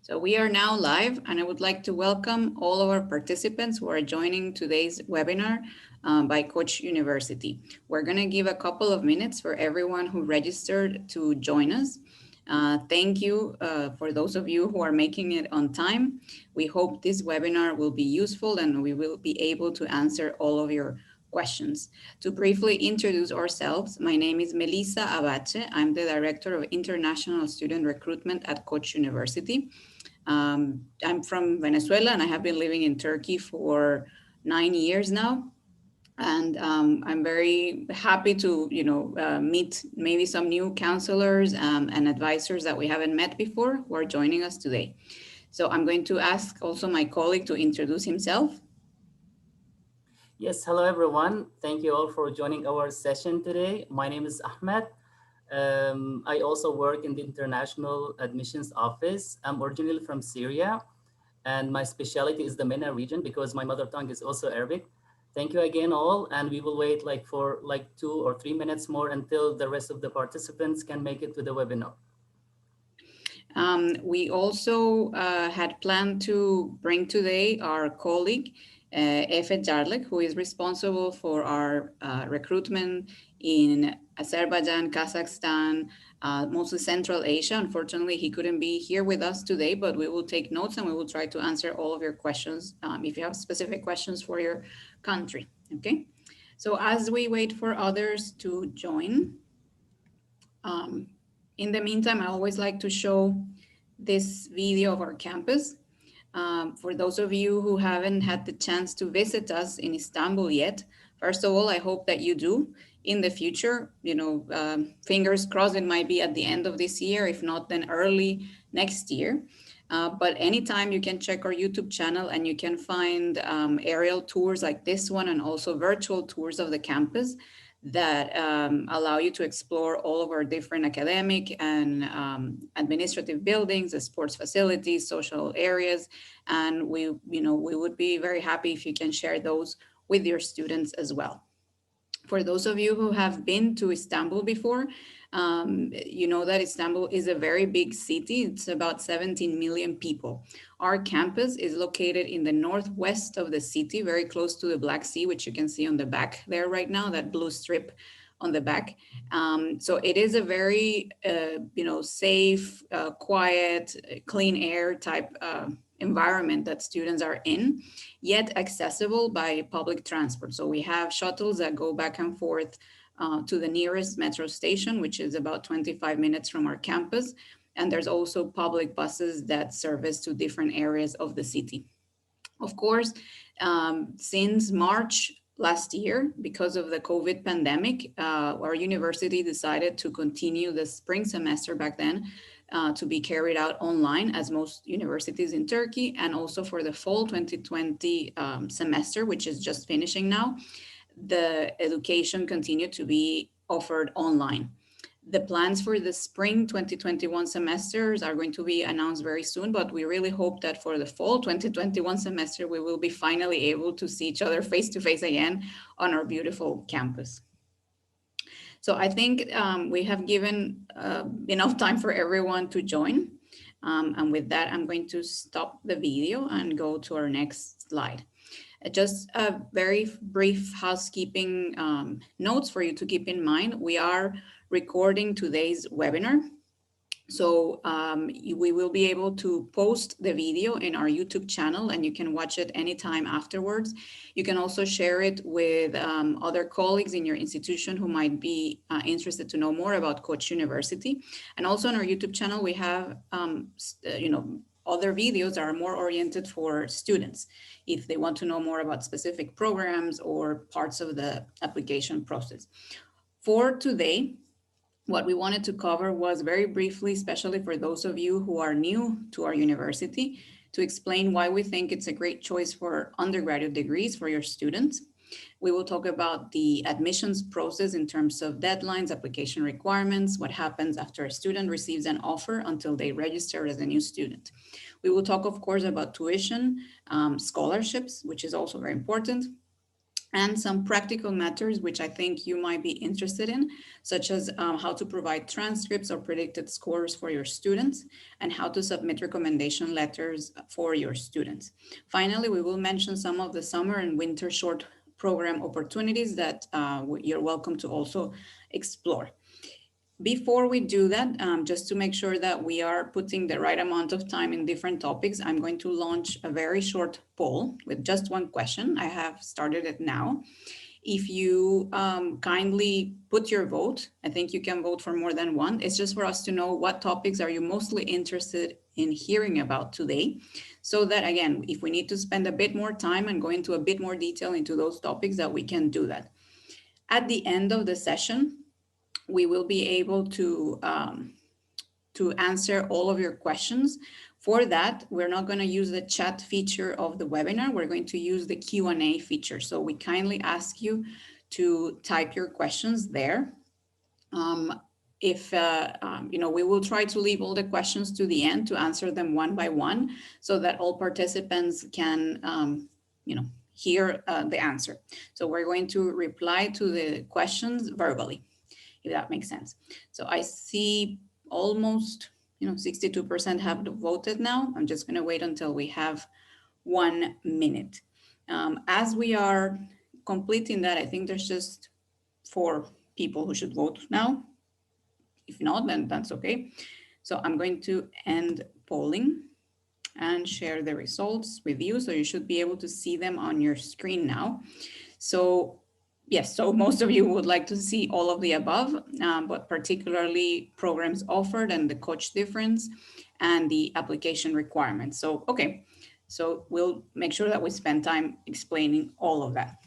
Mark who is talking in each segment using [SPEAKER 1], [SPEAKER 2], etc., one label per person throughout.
[SPEAKER 1] So we are now live, and I would like to welcome all of our participants who are joining today's webinar by Koç University. We're going to give a couple of minutes for everyone who registered to join us. Thank you for those of you who are making it on time. We hope this webinar will be useful and we will be able to answer all of your questions. To briefly introduce ourselves, my name is Melissa Abache. I'm the Director of International Student Recruitment at Koç University. I'm from Venezuela and I have been living in Turkey for 9 years now. And I'm very happy to, meet maybe some new counselors and advisors that we haven't met before who are joining us today. So I'm going to ask also my colleague to introduce himself.
[SPEAKER 2] Yes, hello everyone. Thank you all for joining our session today. My name is Ahmed. I also work in the International Admissions Office. I'm originally from Syria, and my specialty is the MENA region because my mother tongue is also Arabic. Thank you again all, and we will wait for 2 or 3 minutes more until the rest of the participants can make it to the webinar.
[SPEAKER 1] We also had planned to bring today our colleague, Efe Jarlek, who is responsible for our recruitment in Azerbaijan, Kazakhstan, mostly Central Asia. Unfortunately, he couldn't be here with us today, but we will take notes and we will try to answer all of your questions if you have specific questions for your country, okay? So as we wait for others to join, in the meantime, I always like to show this video of our campus. For those of you who haven't had the chance to visit us in Istanbul yet, first of all, I hope that you do in the future. Fingers crossed it might be at the end of this year, if not then early next year. But anytime you can check our YouTube channel and you can find aerial tours like this one and also virtual tours of the campus that allow you to explore all of our different academic and administrative buildings, the sports facilities, social areas, and we would be very happy if you can share those with your students as well. For those of you who have been to Istanbul before, you know that Istanbul is a very big city. It's about 17 million people. Our campus is located in the northwest of the city, very close to the Black Sea, which you can see on the back there right now, that blue strip on the back. So it is a very, safe, quiet, clean air type environment that students are in, yet accessible by public transport. So we have shuttles that go back and forth to the nearest metro station, which is about 25 minutes from our campus. And there's also public buses that service to different areas of the city. Of course, since March last year, because of the COVID pandemic, our university decided to continue the spring semester back then to be carried out online, as most universities in Turkey, and also for the fall 2020 semester, which is just finishing now, the education continued to be offered online. The plans for the spring 2021 semesters are going to be announced very soon, but we really hope that for the fall 2021 semester, we will be finally able to see each other face to face again on our beautiful campus. So I think we have given enough time for everyone to join. And with that, I'm going to stop the video and go to our next slide. Just a very brief housekeeping notes for you to keep in mind. We are recording today's webinar. So we will be able to post the video in our YouTube channel and you can watch it anytime afterwards. You can also share it with other colleagues in your institution who might be interested to know more about Koç University. And also on our YouTube channel, we have, other videos that are more oriented for students if they want to know more about specific programs or parts of the application process. For today, what we wanted to cover was very briefly, especially for those of you who are new to our university, to explain why we think it's a great choice for undergraduate degrees for your students. We will talk about the admissions process in terms of deadlines, application requirements, what happens after a student receives an offer until they register as a new student. We will talk, of course, about tuition, scholarships, which is also very important, and some practical matters which I think you might be interested in, such as how to provide transcripts or predicted scores for your students and how to submit recommendation letters for your students. Finally, we will mention some of the summer and winter short program opportunities that you're welcome to also explore. Before we do that, just to make sure that we are putting the right amount of time in different topics, I'm going to launch a very short poll with just one question. I have started it now. If you kindly put your vote, I think you can vote for more than one. It's just for us to know what topics are you mostly interested in hearing about today. So that, again, if we need to spend a bit more time and go into a bit more detail into those topics, that we can do that. At the end of the session, we will be able to answer all of your questions. For that, we're not going to use the chat feature of the webinar. We're going to use the Q&A feature. So we kindly ask you to type your questions there. We will try to leave all the questions to the end to answer them one by one so that all participants can, hear the answer. So we're going to reply to the questions verbally, if that makes sense. So I see almost, 62% have voted now. I'm just going to wait until we have 1 minute. As we are completing that, I think there's just 4 people who should vote now. If not, then that's okay. So I'm going to end polling and share the results with you. So you should be able to see them on your screen now. So yes, so most of you would like to see all of the above, but particularly programs offered and the coach difference and the application requirements. So, okay, so we'll make sure that we spend time explaining all of that.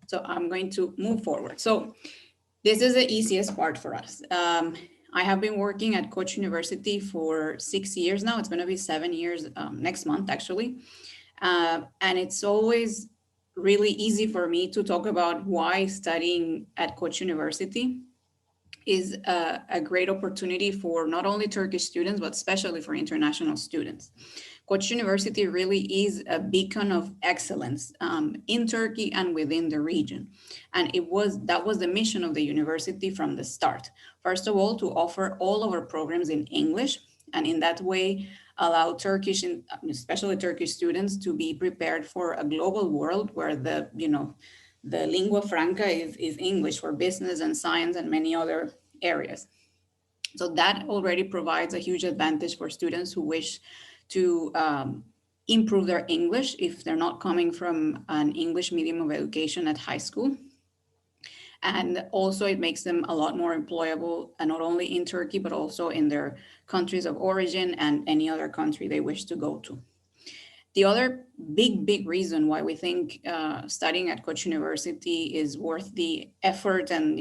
[SPEAKER 1] So I'm going to move forward. So this is the easiest part for us. I have been working at Koç University for 6 years now. It's going to be 7 years next month, actually. And it's always really easy for me to talk about why studying at Koç University is a great opportunity for not only Turkish students, but especially for international students. Koç University really is a beacon of excellence in Turkey and within the region. And that was the mission of the university from the start. First of all, to offer all of our programs in English, and in that way, allow Turkish, especially Turkish students, to be prepared for a global world where the lingua franca is English for business and science and many other areas. So that already provides a huge advantage for students who wish to improve their English if they're not coming from an English medium of education at high school. And also it makes them a lot more employable, not only in Turkey, but also in their countries of origin and any other country they wish to go to. The other big reason why we think studying at Koç University is worth the effort, and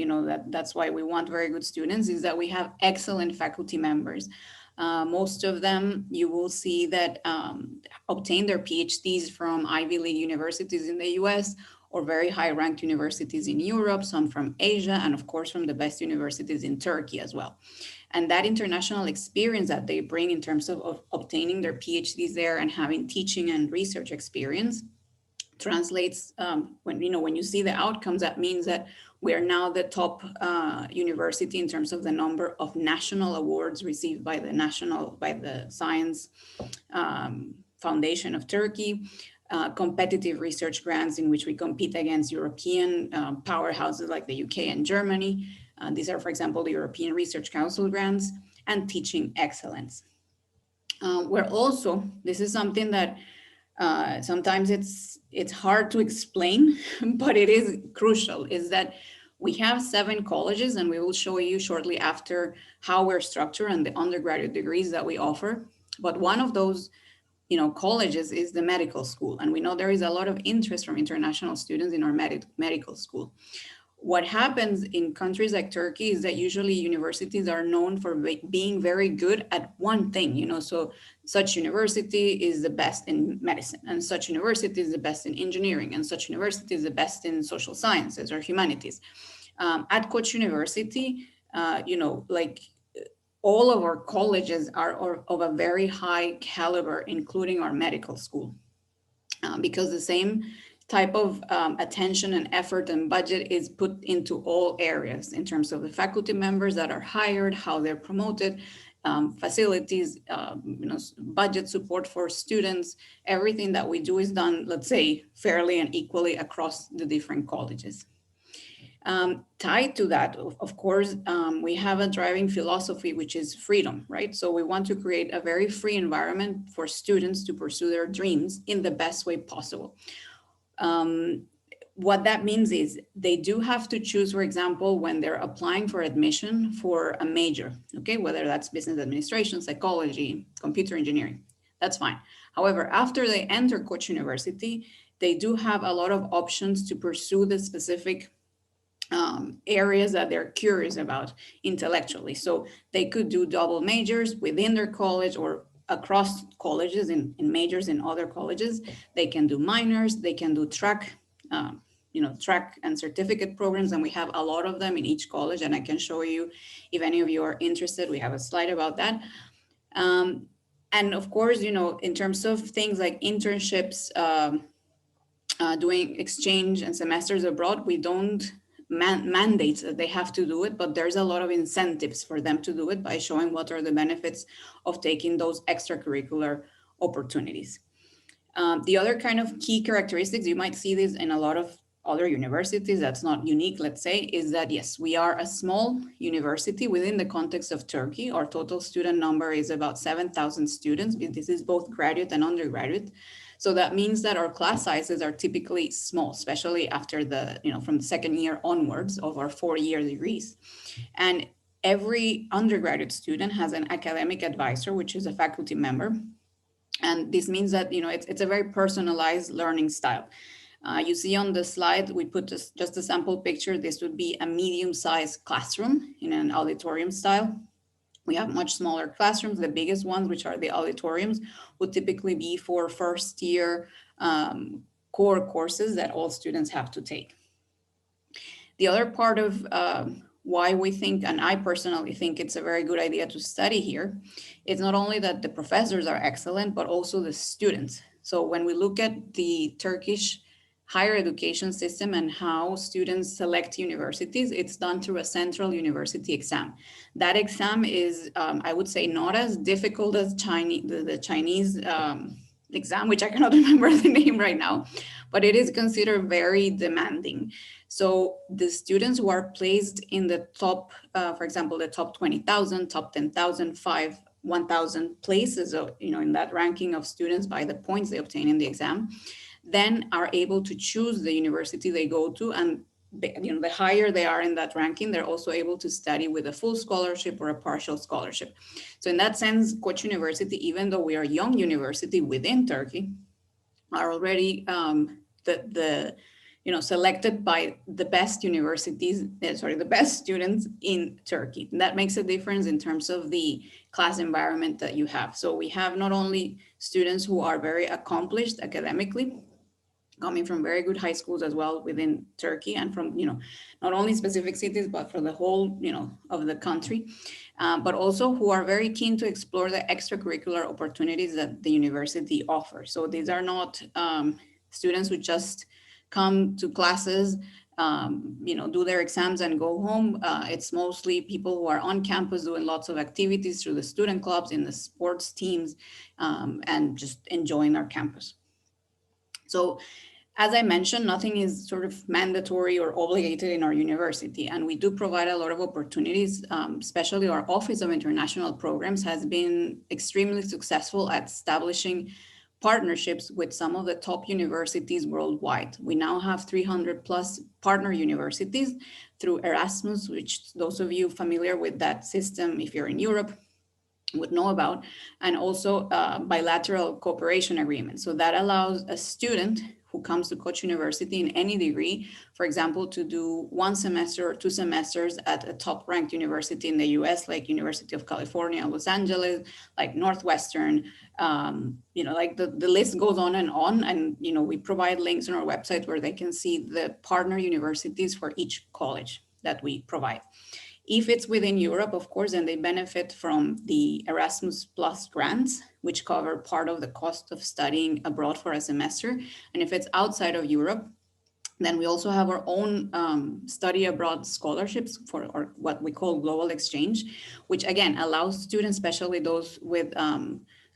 [SPEAKER 1] that's why we want very good students, is that we have excellent faculty members. Most of them, you will see that obtain their PhDs from Ivy League universities in the US or very high-ranked universities in Europe, some from Asia, and of course from the best universities in Turkey as well. And that international experience that they bring in terms of obtaining their PhDs there and having teaching and research experience translates, when you see the outcomes, that means that we are now the top university in terms of the number of national awards received by the Science Foundation of Turkey, competitive research grants in which we compete against European powerhouses like the UK and Germany. These are, for example, the European Research Council grants, and teaching excellence. This is something that sometimes it's hard to explain, but it is crucial, is that we have 7 colleges, and we will show you shortly after how we're structured and the undergraduate degrees that we offer. But one of those colleges is the medical school, and we know there is a lot of interest from international students in our medical school. what happens in countries like Turkey is that usually universities are known for being very good at one thing, so such university is the best in medicine, and such university is the best in engineering, and such university is the best in social sciences or humanities. At Koç University, like all of our colleges are of a very high caliber, including our medical school, because the same type of attention and effort and budget is put into all areas in terms of the faculty members that are hired, how they're promoted, facilities, budget support for students. Everything that we do is done, let's say, fairly and equally across the different colleges. Tied to that, of course, we have a driving philosophy, which is freedom, right? So we want to create a very free environment for students to pursue their dreams in the best way possible. What that means is they do have to choose, for example, when they're applying for admission for a major, okay, whether that's business administration, psychology, computer engineering, that's fine. However, after they enter Koç University, they do have a lot of options to pursue the specific areas that they're curious about intellectually. So they could do double majors within their college or across colleges in majors in other colleges. They can do minors, they can do track, track and certificate programs. And we have a lot of them in each college. And I can show you, if any of you are interested, we have a slide about that. And of course, in terms of things like internships, doing exchange and semesters abroad, we don't mandate that they have to do it, but there's a lot of incentives for them to do it by showing what are the benefits of taking those extracurricular opportunities. The other kind of key characteristics, you might see this in a lot of other universities, that's not unique, let's say, is that yes, we are a small university within the context of Turkey. Our total student number is about 7,000 students. This is both graduate and undergraduate. So that means that our class sizes are typically small, especially after from the second year onwards of our 4-year degrees. And every undergraduate student has an academic advisor, which is a faculty member. And this means that, it's a very personalized learning style. You see on the slide, we put just a sample picture. This would be a medium-sized classroom in an auditorium style. We have much smaller classrooms. The biggest ones, which are the auditoriums, would typically be for first year core courses that all students have to take. The other part of why we think, and I personally think it's a very good idea to study here, is not only that the professors are excellent, but also the students. So when we look at the Turkish higher education system and how students select universities, it's done through a central university exam. That exam is, I would say, not as difficult as the Chinese exam, which I cannot remember the name right now, but it is considered very demanding. So the students who are placed in the top, for example, the top 20,000, top 10,000, 1,000 places, in that ranking of students by the points they obtain in the exam, then are able to choose the university they go to. And the higher they are in that ranking, they're also able to study with a full scholarship or a partial scholarship. So in that sense, Koç University, even though we are a young university within Turkey, are already selected by the best the best students in Turkey. And that makes a difference in terms of the class environment that you have. So we have not only students who are very accomplished academically, coming from very good high schools as well within Turkey, and from, not only specific cities, but for the whole, of the country, but also who are very keen to explore the extracurricular opportunities that the university offers. So these are not students who just come to classes, do their exams and go home. It's mostly people who are on campus doing lots of activities through the student clubs, in the sports teams, and just enjoying our campus. So as I mentioned, nothing is sort of mandatory or obligated in our university, and we do provide a lot of opportunities. Especially our Office of International Programs has been extremely successful at establishing partnerships with some of the top universities worldwide. We now have 300 plus partner universities through Erasmus, which those of you familiar with that system, if you're in Europe, would know about, and also bilateral cooperation agreements. So that allows a student who comes to Koç University in any degree, for example, to do 1 semester or 2 semesters at a top ranked university in the US, like University of California, Los Angeles, like Northwestern, like the list goes on. And, we provide links on our website where they can see the partner universities for each college that we provide. If it's within Europe, of course, then they benefit from the Erasmus Plus grants, which cover part of the cost of studying abroad for a semester. And if it's outside of Europe, then we also have our own study abroad scholarships or what we call global exchange, which again allows students, especially those with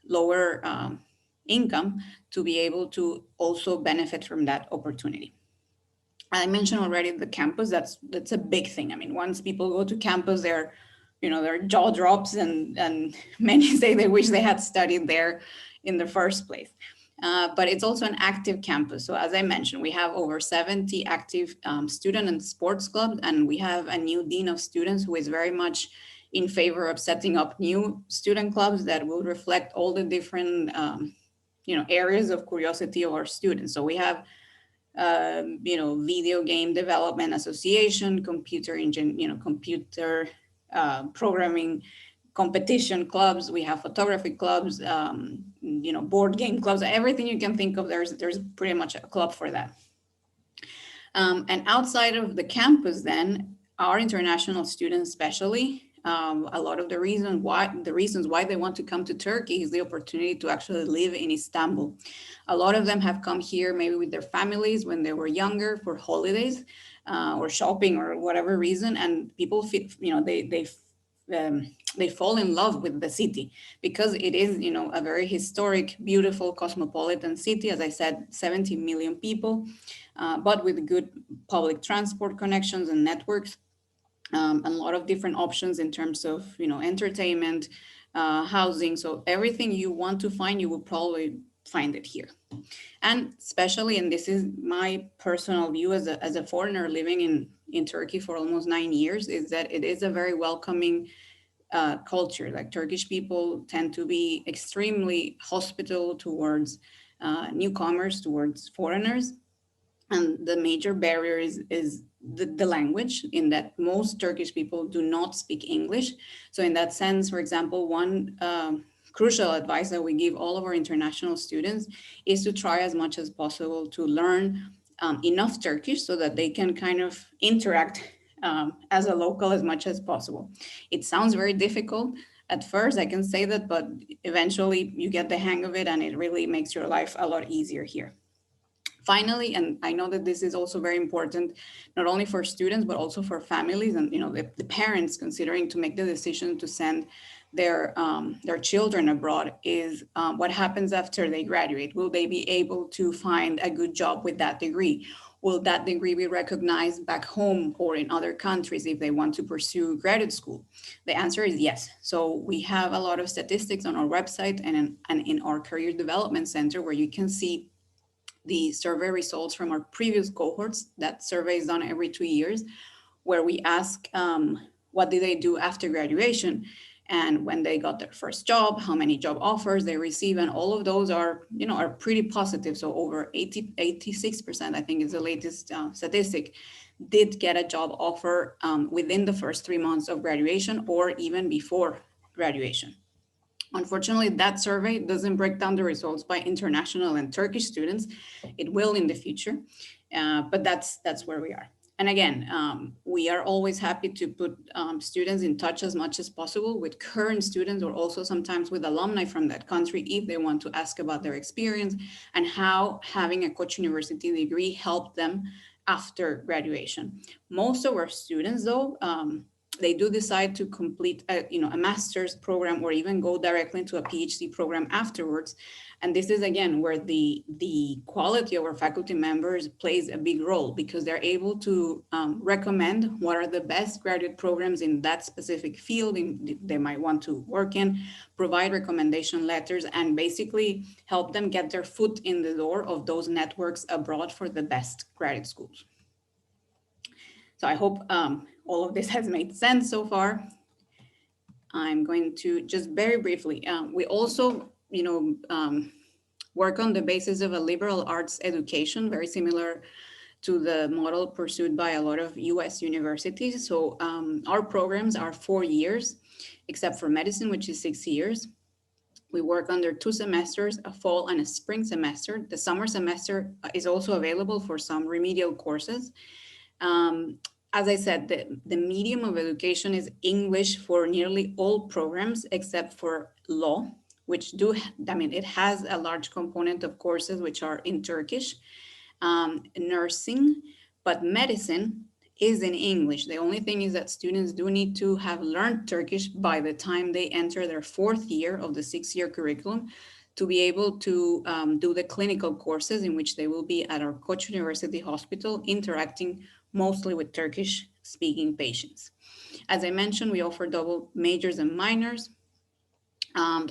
[SPEAKER 1] lower income, to be able to also benefit from that opportunity. I mentioned already the campus. That's a big thing. I mean, once people go to campus, their jaw drops, and many say they wish they had studied there in the first place. But it's also an active campus. So as I mentioned, we have over 70 active student and sports clubs, and we have a new dean of students who is very much in favor of setting up new student clubs that will reflect all the different areas of curiosity of our students. So we have video game development association, computer programming competition clubs. We have photography clubs, board game clubs, everything you can think of. There's pretty much a club for that. And outside of the campus, then our international students, especially, a lot of the reasons why they want to come to Turkey is the opportunity to actually live in Istanbul. A lot of them have come here maybe with their families when they were younger for holidays or shopping or whatever reason, and people feel, they fall in love with the city because it is, a very historic, beautiful, cosmopolitan city. As I said, 70 million people, but with good public transport connections and networks. A lot of different options in terms of entertainment, housing. So everything you want to find, you will probably find it here. And especially, and this is my personal view as a foreigner living in Turkey for almost 9 years, is that it is a very welcoming culture. Like, Turkish people tend to be extremely hospitable towards newcomers, towards foreigners. And the major barrier is the language, in that most Turkish people do not speak English. So in that sense, for example, one crucial advice that we give all of our international students is to try as much as possible to learn enough Turkish so that they can kind of interact as a local as much as possible. It sounds very difficult at first, I can say that, but eventually you get the hang of it, and it really makes your life a lot easier here. Finally, and I know that this is also very important, not only for students, but also for families and the parents considering to make the decision to send their children abroad, is what happens after they graduate. Will they be able to find a good job with that degree? Will that degree be recognized back home or in other countries if they want to pursue graduate school? The answer is yes. So we have a lot of statistics on our website and in our Career Development Center, where you can see the survey results from our previous cohorts. That survey is done every 2 years, where we ask what did they do after graduation, and when they got their first job, how many job offers they receive, and all of those are pretty positive. So over 86%, I think is the latest statistic, did get a job offer within the first 3 months of graduation or even before graduation. Unfortunately, that survey doesn't break down the results by international and Turkish students. It will in the future, but that's where we are. And again, we are always happy to put students in touch as much as possible with current students, or also sometimes with alumni from that country, if they want to ask about their experience and how having a Koç University degree helped them after graduation. Most of our students, though, they do decide to complete a master's program or even go directly into a PhD program afterwards. And this is, again, where the quality of our faculty members plays a big role, because they're able to recommend what are the best graduate programs in that specific field they might want to work in, provide recommendation letters, and basically help them get their foot in the door of those networks abroad for the best graduate schools. So I hope all of this has made sense so far. I'm going to just very briefly, we also, work on the basis of a liberal arts education, very similar to the model pursued by a lot of US universities. So our programs are 4 years, except for medicine, which is 6 years. We work under 2 semesters, a fall and a spring semester. The summer semester is also available for some remedial courses. Um, as I said, the medium of education is English for nearly all programs except for law, which it has a large component of courses which are in Turkish, nursing, but medicine is in English. The only thing is that students do need to have learned Turkish by the time they enter their 4th year of the 6-year curriculum to be able to do the clinical courses in which they will be at our Koç University hospital interacting mostly with Turkish speaking patients. As I mentioned, we offer double majors and minors.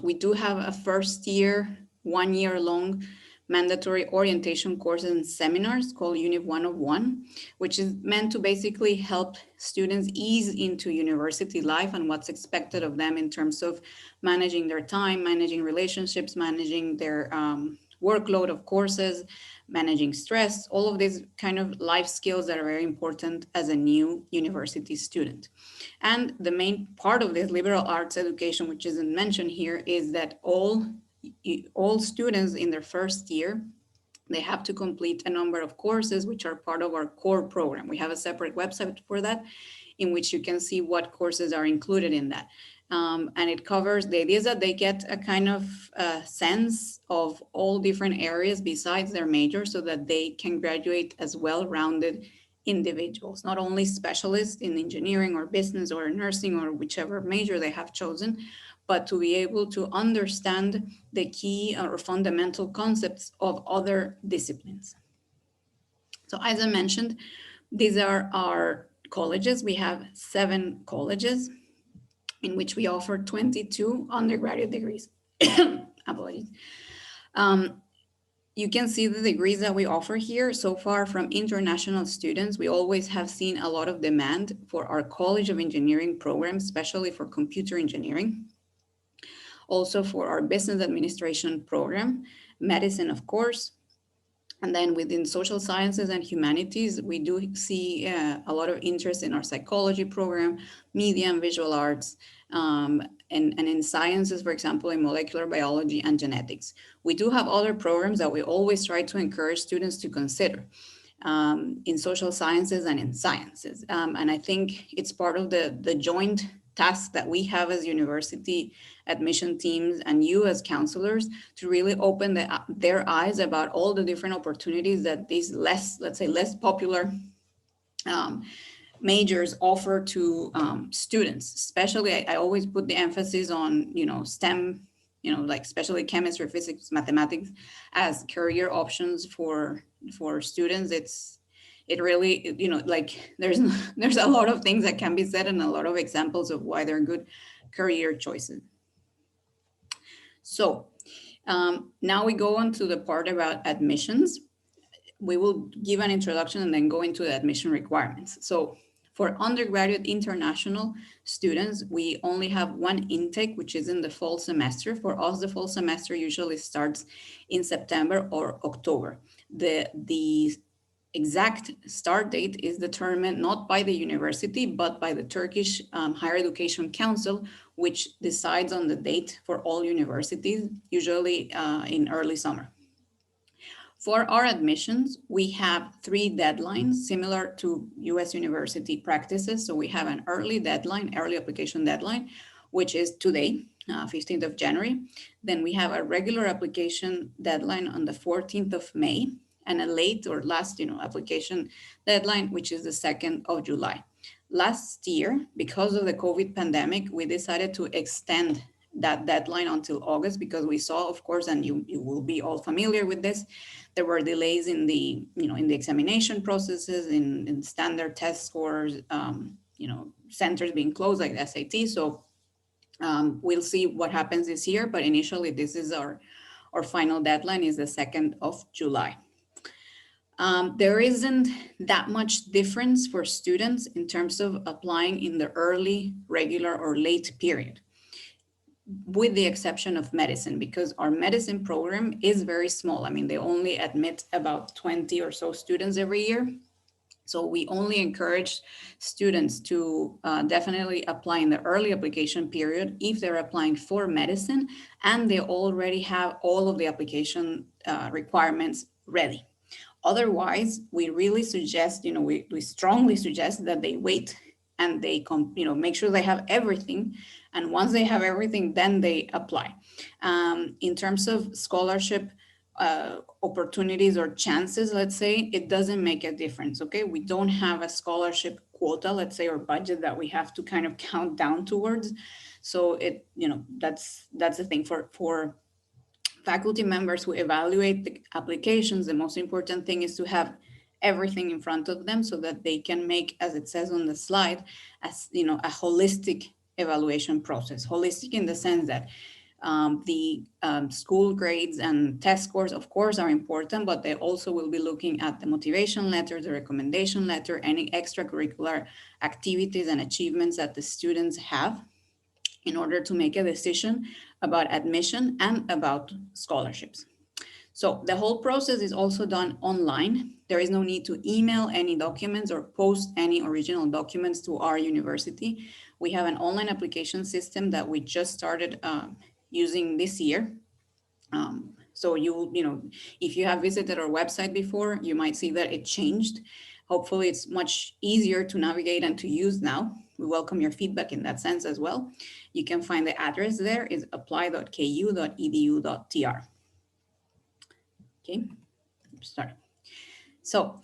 [SPEAKER 1] We do have a 1st year, 1 year long mandatory orientation courses and seminars called Unit 101, which is meant to basically help students ease into university life and what's expected of them in terms of managing their time, managing relationships, managing their workload of courses, managing stress, all of these kind of life skills that are very important as a new university student. And the main part of this liberal arts education, which isn't mentioned here, is that all students in their 1st year, they have to complete a number of courses which are part of our core program. We have a separate website for that in which you can see what courses are included in that. And it covers, the idea is that they get a kind of sense of all different areas besides their major so that they can graduate as well-rounded individuals, not only specialists in engineering or business or nursing or whichever major they have chosen, but to be able to understand the key or fundamental concepts of other disciplines. So as I mentioned, these are our colleges. We have 7 colleges in which we offer 22 undergraduate degrees. Apologies. You can see the degrees that we offer here. So far from international students, we always have seen a lot of demand for our College of Engineering program, especially for computer engineering. Also for our business administration program, medicine, of course. And then within social sciences and humanities, we do see a lot of interest in our psychology program, media and visual arts, and in sciences, for example, in molecular biology and genetics. We do have other programs that we always try to encourage students to consider in social sciences and in sciences. And I think it's part of the joint task that we have as university admission teams and you as counselors to really open their eyes about all the different opportunities that these less popular majors offer to students. Especially, I always put the emphasis on, STEM, like especially chemistry, physics, mathematics as career options for students. It really, like there's a lot of things that can be said and a lot of examples of why they're good career choices. So now we go on to the part about admissions. We will give an introduction and then go into the admission requirements. So for undergraduate international students, we only have one intake, which is in the fall semester. For us, the fall semester usually starts in September or October. The exact start date is determined not by the university, but by the Turkish Higher Education Council, which decides on the date for all universities, usually in early summer. For our admissions, we have 3 deadlines similar to US university practices. So we have an early application deadline, which is today, 15th of January. Then we have a regular application deadline on the 14th of May and a late or last, application deadline, which is the 2nd of July. Last year, because of the COVID pandemic, we decided to extend that deadline until August because we saw, of course, and you will be all familiar with this, there were delays in the, in the examination processes, in standard test scores, centers being closed like the SAT. So we'll see what happens this year, but initially this is our final deadline is the 2nd of July. There isn't that much difference for students in terms of applying in the early, regular, or late period. with the exception of medicine, because our medicine program is very small. I mean, they only admit about 20 or so students every year. So we only encourage students to definitely apply in the early application period if they're applying for medicine and they already have all of the application requirements ready. Otherwise, we really suggest, we strongly suggest that they wait and they make sure they have everything. And once they have everything, then they apply. In terms of scholarship opportunities or chances, let's say, it doesn't make a difference. Okay, we don't have a scholarship quota, let's say, or budget that we have to kind of count down towards. So that's the thing for faculty members who evaluate the applications. The most important thing is to have everything in front of them so that they can make, as it says on the slide, as a holistic evaluation process. Holistic in the sense that the school grades and test scores, of course, are important, but they also will be looking at the motivation letter, the recommendation letter, any extracurricular activities and achievements that the students have in order to make a decision about admission and about scholarships. So the whole process is also done online. There is no need to email any documents or post any original documents to our university. We have an online application system that we just started using this year. So if you have visited our website before, you might see that it changed. Hopefully, it's much easier to navigate and to use now. We welcome your feedback in that sense as well. You can find the address there is apply.ku.edu.tr. Okay, start. So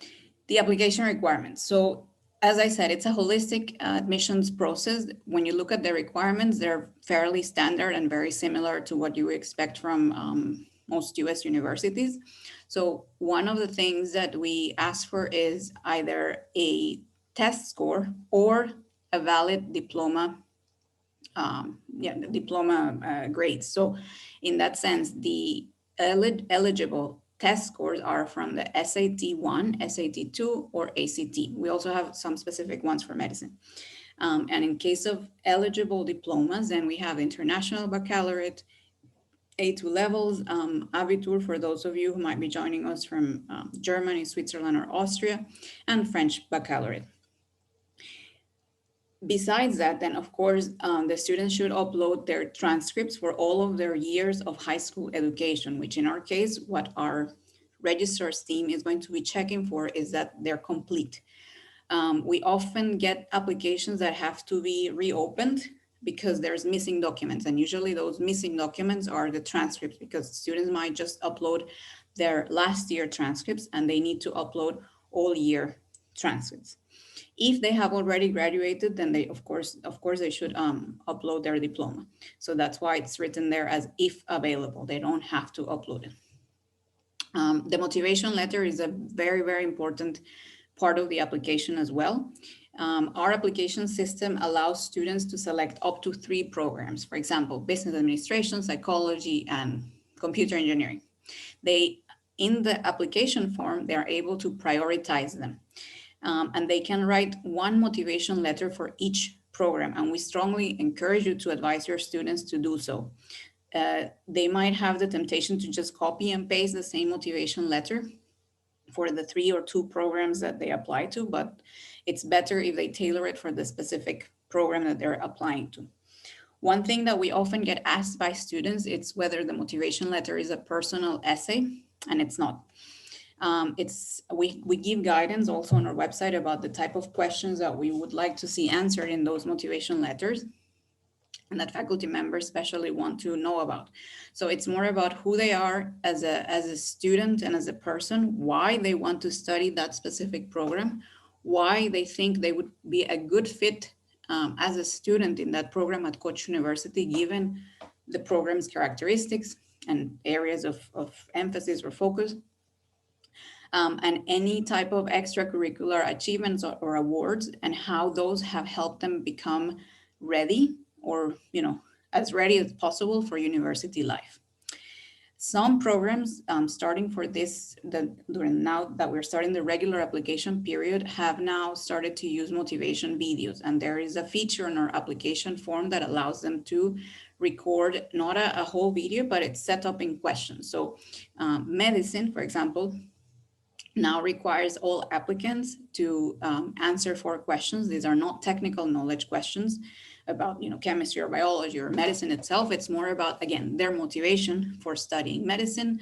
[SPEAKER 1] the application requirements. So as I said, it's a holistic admissions process. When you look at the requirements, they're fairly standard and very similar to what you would expect from most US universities. So one of the things that we ask for is either a test score or a valid diploma, the diploma grades. So in that sense, the eligible test scores are from the SAT 1, SAT 2, or ACT. We also have some specific ones for medicine. And in case of eligible diplomas, then we have International Baccalaureate, A2 levels, Abitur for those of you who might be joining us from Germany, Switzerland, or Austria, and French Baccalaureate. Besides that, then of course, the students should upload their transcripts for all of their years of high school education, which in our case, what our registrar's team is going to be checking for is that they're complete. We often get applications that have to be reopened because there's missing documents. And usually those missing documents are the transcripts, because students might just upload their last year transcripts and they need to upload all year transcripts. If they have already graduated, then they, of course, they should upload their diploma. So that's why it's written there as if available. They don't have to upload it. The motivation letter is a very, very important part of the application as well. Our application system allows students to select up to 3 programs. For example, business administration, psychology, and computer engineering. In the application form, they are able to prioritize them. And they can write one motivation letter for each program. And we strongly encourage you to advise your students to do so. They might have the temptation to just copy and paste the same motivation letter for the 3 or 2 programs that they apply to, but it's better if they tailor it for the specific program that they're applying to. One thing that we often get asked by students is whether the motivation letter is a personal essay, and it's not. We give guidance also on our website about the type of questions that we would like to see answered in those motivation letters and that faculty members especially want to know about. So it's more about who they are as a student and as a person, why they want to study that specific program, why they think they would be a good fit as a student in that program at Koç University, given the program's characteristics and areas of emphasis or focus. And any type of extracurricular achievements or awards, and how those have helped them become ready, or as ready as possible for university life. Some programs, starting for now that we're starting the regular application period, have now started to use motivation videos, and there is a feature in our application form that allows them to record not a whole video, but it's set up in questions. So medicine, for example, now requires all applicants to answer 4 questions. These are not technical knowledge questions about chemistry or biology or medicine itself. It's more about, again, their motivation for studying medicine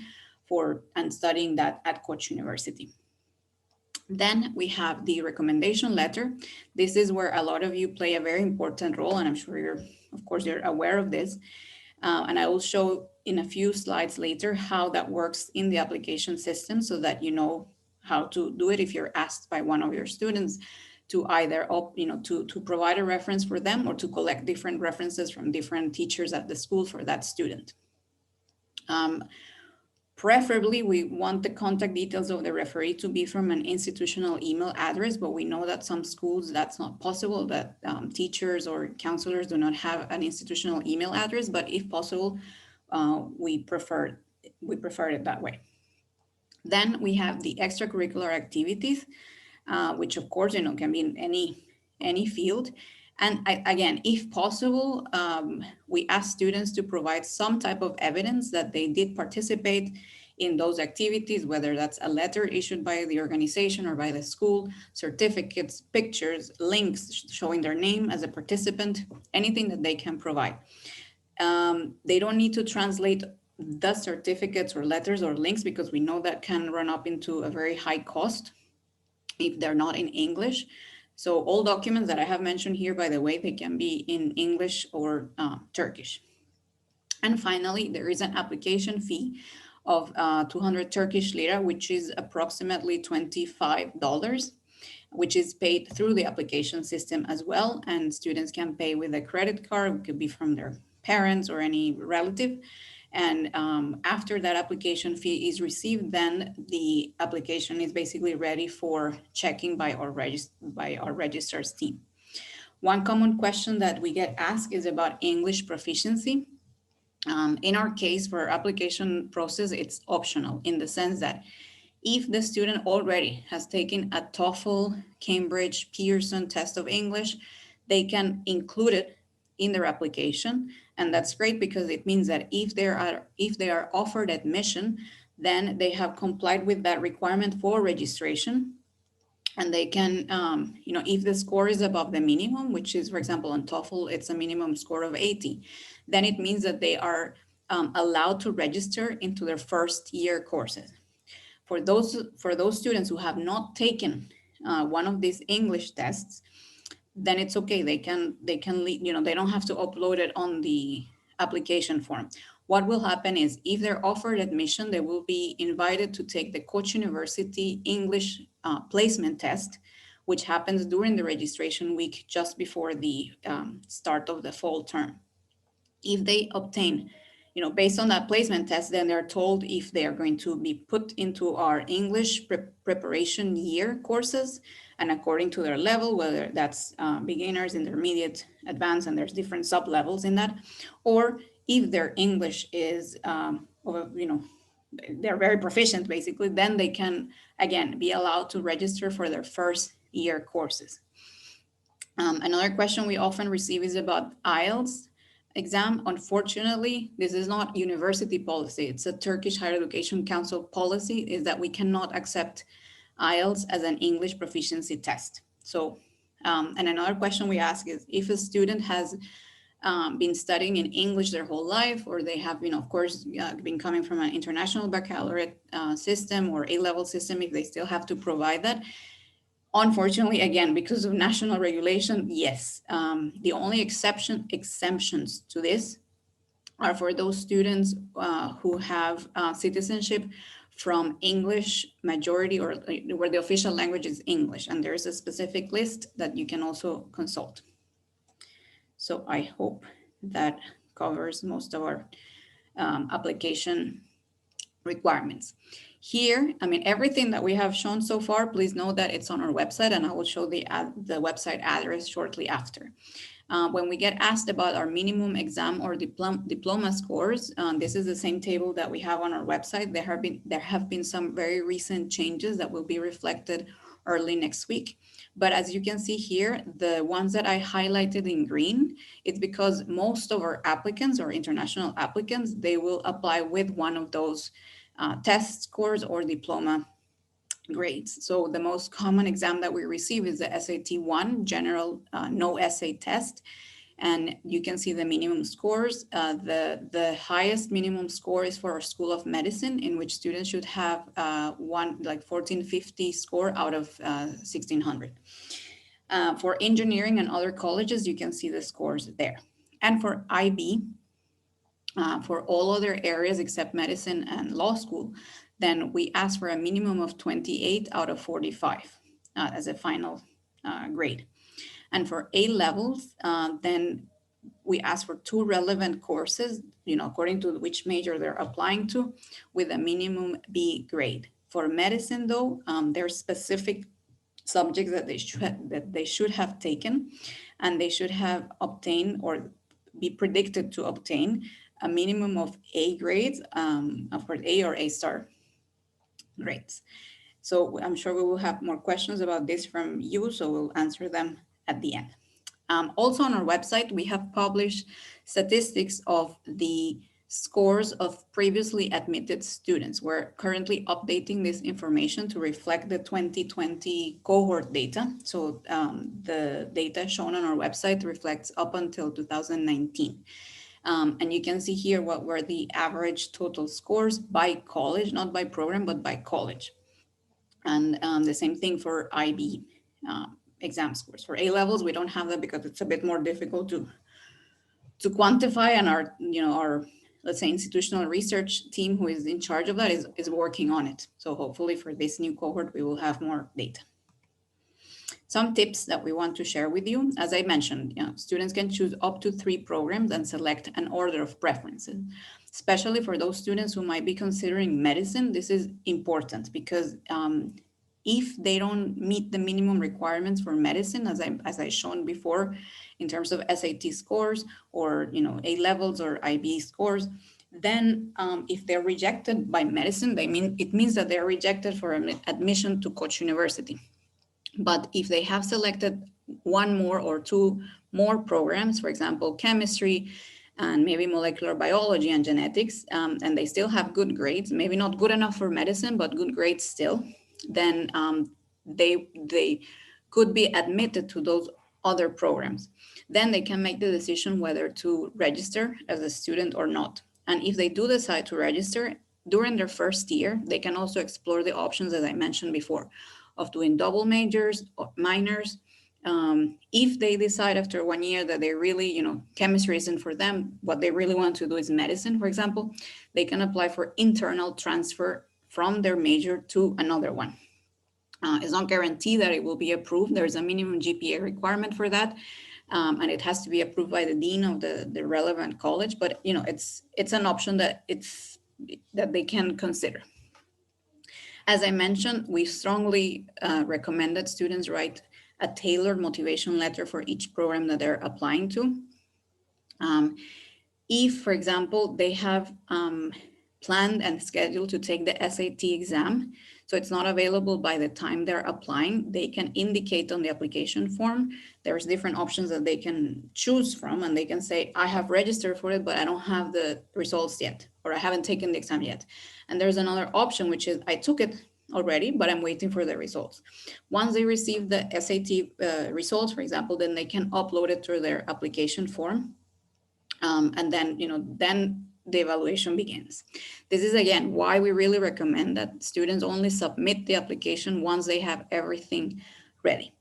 [SPEAKER 1] and studying that at Koç University. Then we have the recommendation letter. This is where a lot of you play a very important role, and I'm sure you're aware of this. And I will show in a few slides later how that works in the application system so that you know how to do it if you're asked by one of your students to either to provide a reference for them or to collect different references from different teachers at the school for that student. Preferably, we want the contact details of the referee to be from an institutional email address, but we know that some schools that's not possible, that teachers or counselors do not have an institutional email address, but if possible, we prefer it that way. Then we have the extracurricular activities, which of course, can be in any field. And again, if possible, we ask students to provide some type of evidence that they did participate in those activities, whether that's a letter issued by the organization or by the school, certificates, pictures, links showing their name as a participant, anything that they can provide. They don't need to translate the certificates or letters or links because we know that can run up into a very high cost if they're not in English. So all documents that I have mentioned here, by the way, they can be in English or Turkish. And finally, there is an application fee of 200 Turkish lira, which is approximately $25, which is paid through the application system as well. And students can pay with a credit card, it could be from their parents or any relative. And after that application fee is received, then the application is basically ready for checking by our registrars team. One common question that we get asked is about English proficiency. In our case, for our application process, it's optional in the sense that if the student already has taken a TOEFL, Cambridge, Pearson test of English, they can include it in their application. And that's great because it means that if they are offered admission, then they have complied with that requirement for registration. And they can, if the score is above the minimum, which is, for example, on TOEFL, it's a minimum score of 80, then it means that they are allowed to register into their first year courses. For those students who have not taken one of these English tests, then it's okay. They can they don't have to upload it on the application form. What will happen is if they're offered admission, they will be invited to take the Koç University English placement test, which happens during the registration week just before the start of the fall term. If they obtain, based on that placement test, then they're told if they are going to be put into our English preparation year courses, and according to their level, whether that's beginners, intermediate, advanced, and there's different sub-levels in that, or if their English is, they're very proficient, basically, then they can, again, be allowed to register for their first year courses. Another question we often receive is about Ielts exam. Unfortunately, this is not university policy. It's a Turkish Higher Education Council policy, is that we cannot accept Ielts as an English proficiency test. So, and another question we ask is if a student has been studying in English their whole life, or they have, of course, been coming from an international baccalaureate system or A-level system, if they still have to provide that. Unfortunately, again, because of national regulation, yes. The only exemptions to this are for those students who have citizenship from English majority, or where the official language is English. And there's a specific list that you can also consult. So I hope that covers most of our application requirements. Here, everything that we have shown so far, please note that it's on our website, and I will show the website address shortly after. When we get asked about our minimum exam or diploma scores, this is the same table that we have on our website. There have been some very recent changes that will be reflected early next week. But as you can see here, the ones that I highlighted in green, it's because most of our applicants or international applicants, they will apply with one of those test scores or diploma grades. So the most common exam that we receive is the SAT 1, general no essay test. And you can see the minimum scores. The highest minimum score is for our School of Medicine, in which students should have 1450 score out of 1600. For engineering and other colleges, you can see the scores there. And for IB, for all other areas except medicine and law school, then we ask for a minimum of 28 out of 45 as a final grade. And for A levels, then we ask for 2 relevant courses, according to which major they're applying to, with a minimum B grade. For medicine, though, there are specific subjects that they should have taken, and they should have obtained or be predicted to obtain a minimum of A grades, of course, A or A star grades. So I'm sure we will have more questions about this from you, so we'll answer them at the end. Also on our website, we have published statistics of the scores of previously admitted students. We're currently updating this information to reflect the 2020 cohort data. So the data shown on our website reflects up until 2019. And you can see here what were the average total scores by college, not by program, but by college. And the same thing for IB exam scores. For A levels, we don't have that because it's a bit more difficult to quantify, and our let's say institutional research team who is in charge of that is working on it. So hopefully for this new cohort, we will have more data. Some tips that we want to share with you. As I mentioned, students can choose up to 3 programs and select an order of preferences. Especially for those students who might be considering medicine, this is important because if they don't meet the minimum requirements for medicine, as I shown before, in terms of SAT scores or A levels or IB scores, then if they're rejected by medicine, it means that they're rejected for admission to Koç University. But if they have selected 1 more or 2 more programs, for example, chemistry and maybe molecular biology and genetics, and they still have good grades, maybe not good enough for medicine, but good grades still, then they could be admitted to those other programs. Then they can make the decision whether to register as a student or not. And if they do decide to register, during their first year, they can also explore the options, as I mentioned before, of doing double majors or minors. If they decide after 1 year that they really, chemistry isn't for them, what they really want to do is medicine, for example, they can apply for internal transfer from their major to another one. It's not guaranteed that it will be approved. There's a minimum GPA requirement for that. And it has to be approved by the dean of the relevant college, but it's an option that they can consider. As I mentioned, we strongly recommend that students write a tailored motivation letter for each program that they're applying to. If, for example, they have planned and scheduled to take the SAT exam, so it's not available by the time they're applying, they can indicate on the application form. There's different options that they can choose from, and they can say, I have registered for it, but I don't have the results yet, or I haven't taken the exam yet. And there's another option, which is I took it already, but I'm waiting for the results. Once they receive the SAT results, for example, then they can upload it to their application form. And then, then the evaluation begins. This is, again, why we really recommend that students only submit the application once they have everything ready.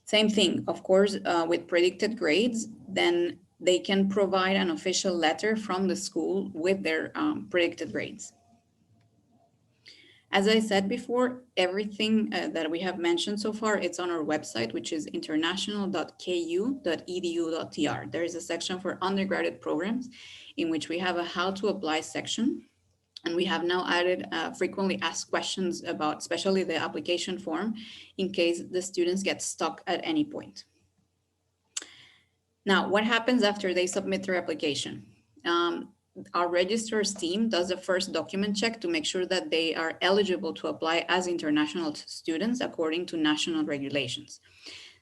[SPEAKER 1] Same thing, of course, with predicted grades, then they can provide an official letter from the school with their predicted grades. As I said before, everything that we have mentioned so far, it's on our website, which is international.ku.edu.tr. There is a section for undergraduate programs in which we have a how to apply section. And we have now added frequently asked questions about, especially the application form, in case the students get stuck at any point. Now, what happens after they submit their application? our registrar's team does a first document check to make sure that they are eligible to apply as international students according to national regulations.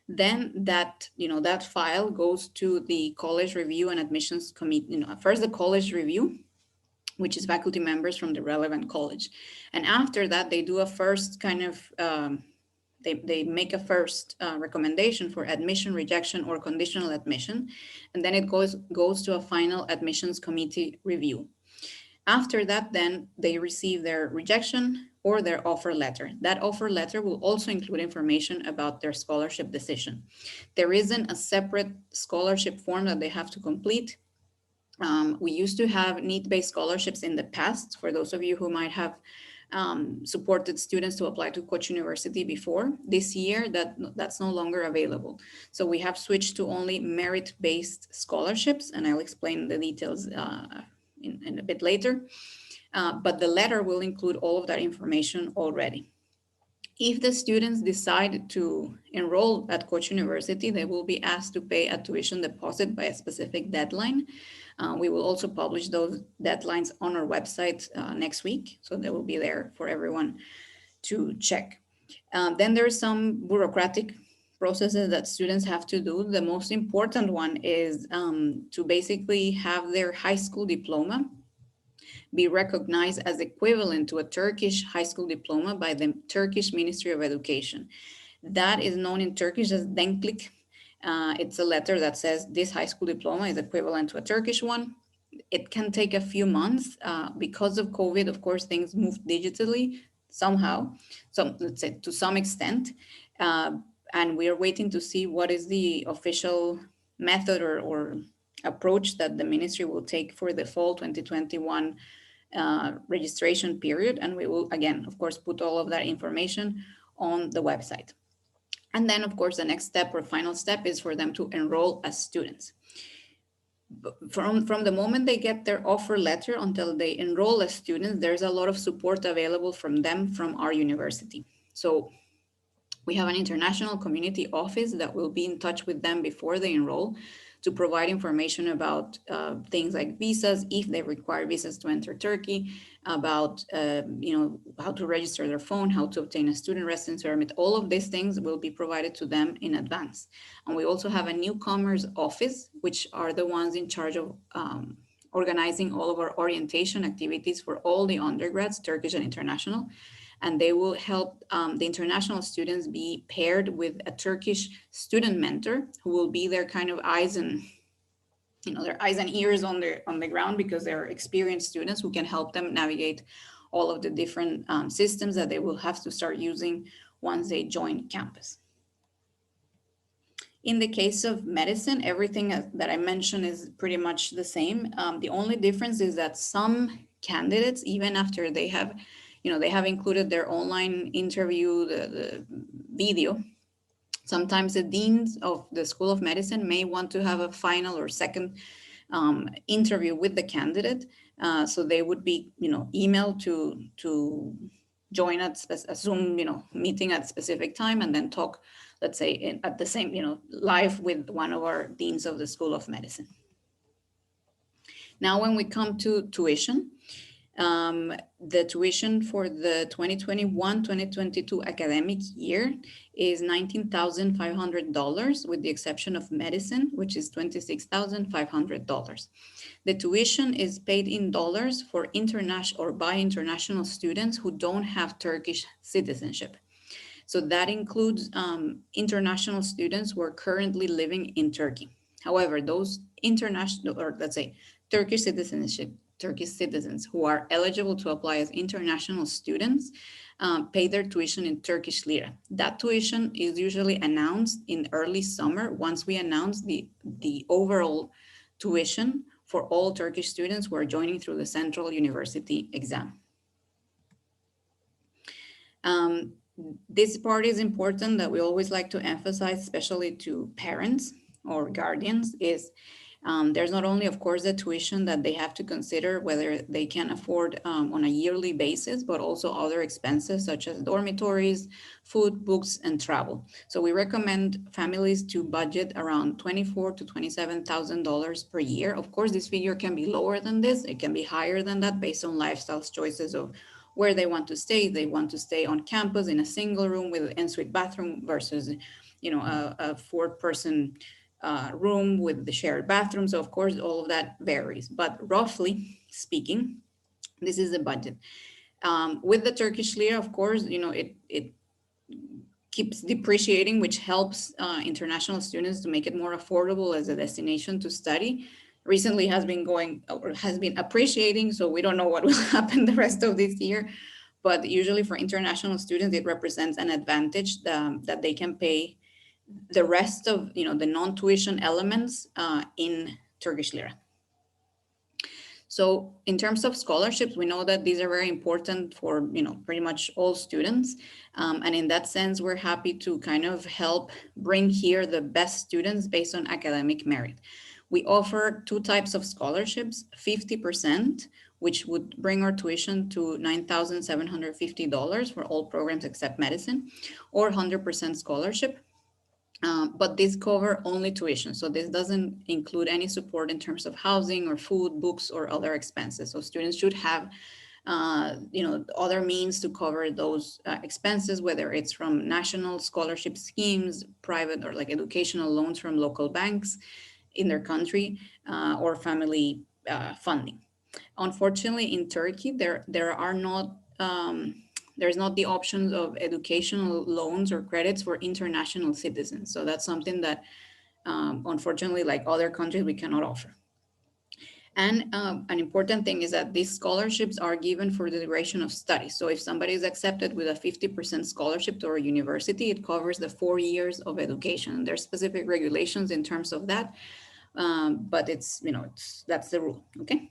[SPEAKER 1] Then that file goes to the college review and admissions committee. First the college review, which is faculty members from the relevant college, and after that they do a first kind of they make a first recommendation for admission, rejection, or conditional admission, and then it goes to a final admissions committee review. After that, then they receive their rejection or their offer letter. That offer letter will also include information about their scholarship decision. There isn't a separate scholarship form that they have to complete. We used to have need-based scholarships in the past, for those of you who might have supported students to apply to Koç University before. This year, that's no longer available. So we have switched to only merit-based scholarships, and I'll explain the details in a bit later. But the letter will include all of that information already. If the students decide to enroll at Koç University, they will be asked to pay a tuition deposit by a specific deadline. We will also publish those deadlines on our website next week, so they will be there for everyone to check. Then there are some bureaucratic processes that students have to do. The most important one is to basically have their high school diploma be recognized as equivalent to a Turkish high school diploma by the Turkish Ministry of Education. That is known in Turkish as denklik. It's a letter that says this high school diploma is equivalent to a Turkish one. It can take a few months. Because of COVID, of course, things move digitally somehow, let's say to some extent. And we are waiting to see what is the official method or approach that the ministry will take for the fall 2021 registration period. And we will, again, of course, put all of that information on the website. And then, of course, the next step or final step is for them to enroll as students. From the moment they get their offer letter until they enroll as students, there's a lot of support available from them from our university. So we have an international community office that will be in touch with them before they enroll to provide information about things like visas, if they require visas to enter Turkey, about how to register their phone, how to obtain a student residence permit. All of these things will be provided to them in advance. And we also have a newcomers office, which are the ones in charge of organizing all of our orientation activities for all the undergrads, Turkish and international. And they will help the international students be paired with a Turkish student mentor who will be their kind of eyes and their eyes and ears on the ground, because they're experienced students who can help them navigate all of the different systems that they will have to start using once they join campus. In the case of medicine, everything that I mentioned is pretty much the same. The only difference is that some candidates, even after they have included their online interview, the video, sometimes the deans of the School of Medicine may want to have a final or second interview with the candidate. So they would be, emailed to join at a Zoom, meeting at a specific time, and then talk, let's say, at the same, live with one of our deans of the School of Medicine. Now, when we come to tuition, the tuition for the 2021-2022 academic year is $19,500, with the exception of medicine, which is $26,500. The tuition is paid in dollars for international or by international students who don't have Turkish citizenship. So that includes international students who are currently living in Turkey. However, those international, or let's say Turkish citizens who are eligible to apply as international students pay their tuition in Turkish lira. That tuition is usually announced in early summer once we announce the overall tuition for all Turkish students who are joining through the Central University exam. This part is important, that we always like to emphasize, especially to parents or guardians, is There's not only, of course, the tuition that they have to consider whether they can afford on a yearly basis, but also other expenses such as dormitories, food, books, and travel. So we recommend families to budget around $24,000 to $27,000 per year. Of course, this figure can be lower than this. It can be higher than that based on lifestyle choices of where they want to stay. They want to stay on campus in a single room with an ensuite bathroom versus, a four-person room with the shared bathroom. So of course, all of that varies. But roughly speaking, this is the budget. With the Turkish lira, of course, it keeps depreciating, which helps international students to make it more affordable as a destination to study. Recently has been going or has been appreciating, so we don't know what will happen the rest of this year. But usually for international students, it represents an advantage that they can pay the rest of the non-tuition elements in Turkish lira. So in terms of scholarships, we know that these are very important for pretty much all students, and in that sense, we're happy to kind of help bring here the best students based on academic merit. We offer two types of scholarships: 50%, which would bring our tuition to $9,750 for all programs except medicine, or 100% scholarship. But this cover only tuition. So this doesn't include any support in terms of housing or food, books, or other expenses. So students should have, other means to cover those expenses, whether it's from national scholarship schemes, private or like educational loans from local banks in their country, or family funding. Unfortunately, in Turkey, there are not there's not the options of educational loans or credits for international citizens. So that's something that, unfortunately, like other countries, we cannot offer. And an important thing is that these scholarships are given for the duration of study. So if somebody is accepted with a 50% scholarship to our university, it covers the 4 years of education. There's specific regulations in terms of that, but that's the rule. Okay.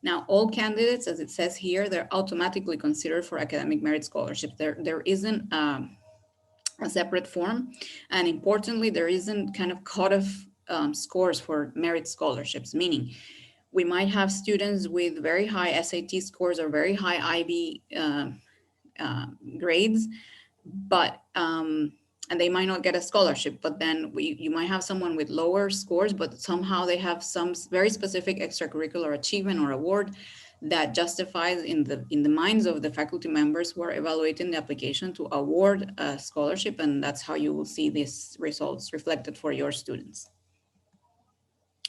[SPEAKER 1] Now, all candidates, as it says here, they're automatically considered for academic merit scholarships. There isn't a separate form, and importantly, there isn't kind of cutoff scores for merit scholarships. Meaning, we might have students with very high SAT scores or very high IB grades, but and they might not get a scholarship, but then you might have someone with lower scores, but somehow they have some very specific extracurricular achievement or award that justifies in the minds of the faculty members who are evaluating the application to award a scholarship, and that's how you will see these results reflected for your students.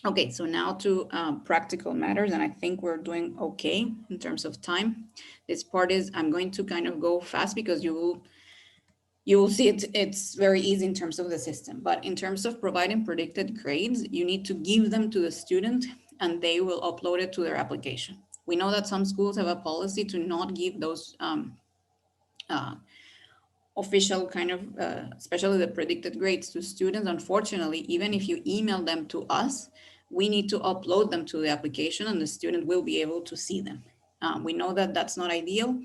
[SPEAKER 1] Okay, so now to practical matters, and I think we're doing okay in terms of time. This part is, I'm going to kind of go fast because you will see it's very easy in terms of the system. But in terms of providing predicted grades, you need to give them to the student and they will upload it to their application. We know that some schools have a policy to not give those official kind of, especially the predicted grades to students. Unfortunately, even if you email them to us, we need to upload them to the application and the student will be able to see them. We know that that's not ideal,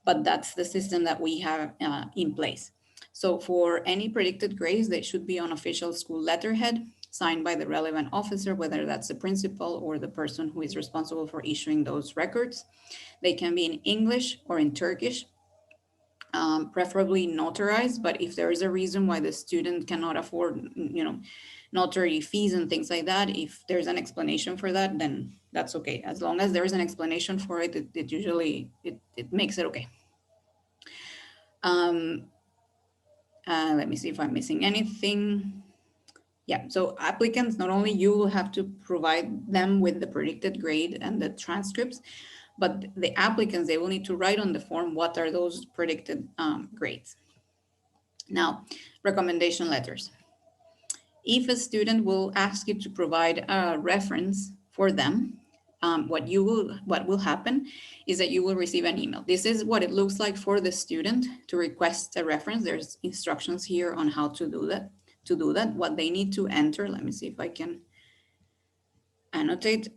[SPEAKER 1] but that's the system that we have in place. So for any predicted grades, they should be on official school letterhead signed by the relevant officer, whether that's the principal or the person who is responsible for issuing those records. They can be in English or in Turkish, preferably notarized, but if there is a reason why the student cannot afford, notary fees and things like that, if there's an explanation for that, then that's okay. As long as there is an explanation for it, it usually makes it okay. Let me see if I'm missing anything. Yeah, so applicants, not only you will have to provide them with the predicted grade and the transcripts, but the applicants, they will need to write on the form what are those predicted grades. Now, recommendation letters. If a student will ask you to provide a reference for them, what will happen is that you will receive an email. This is what it looks like for the student to request a reference. There's instructions here on how to do that. What they need to enter, let me see if I can annotate.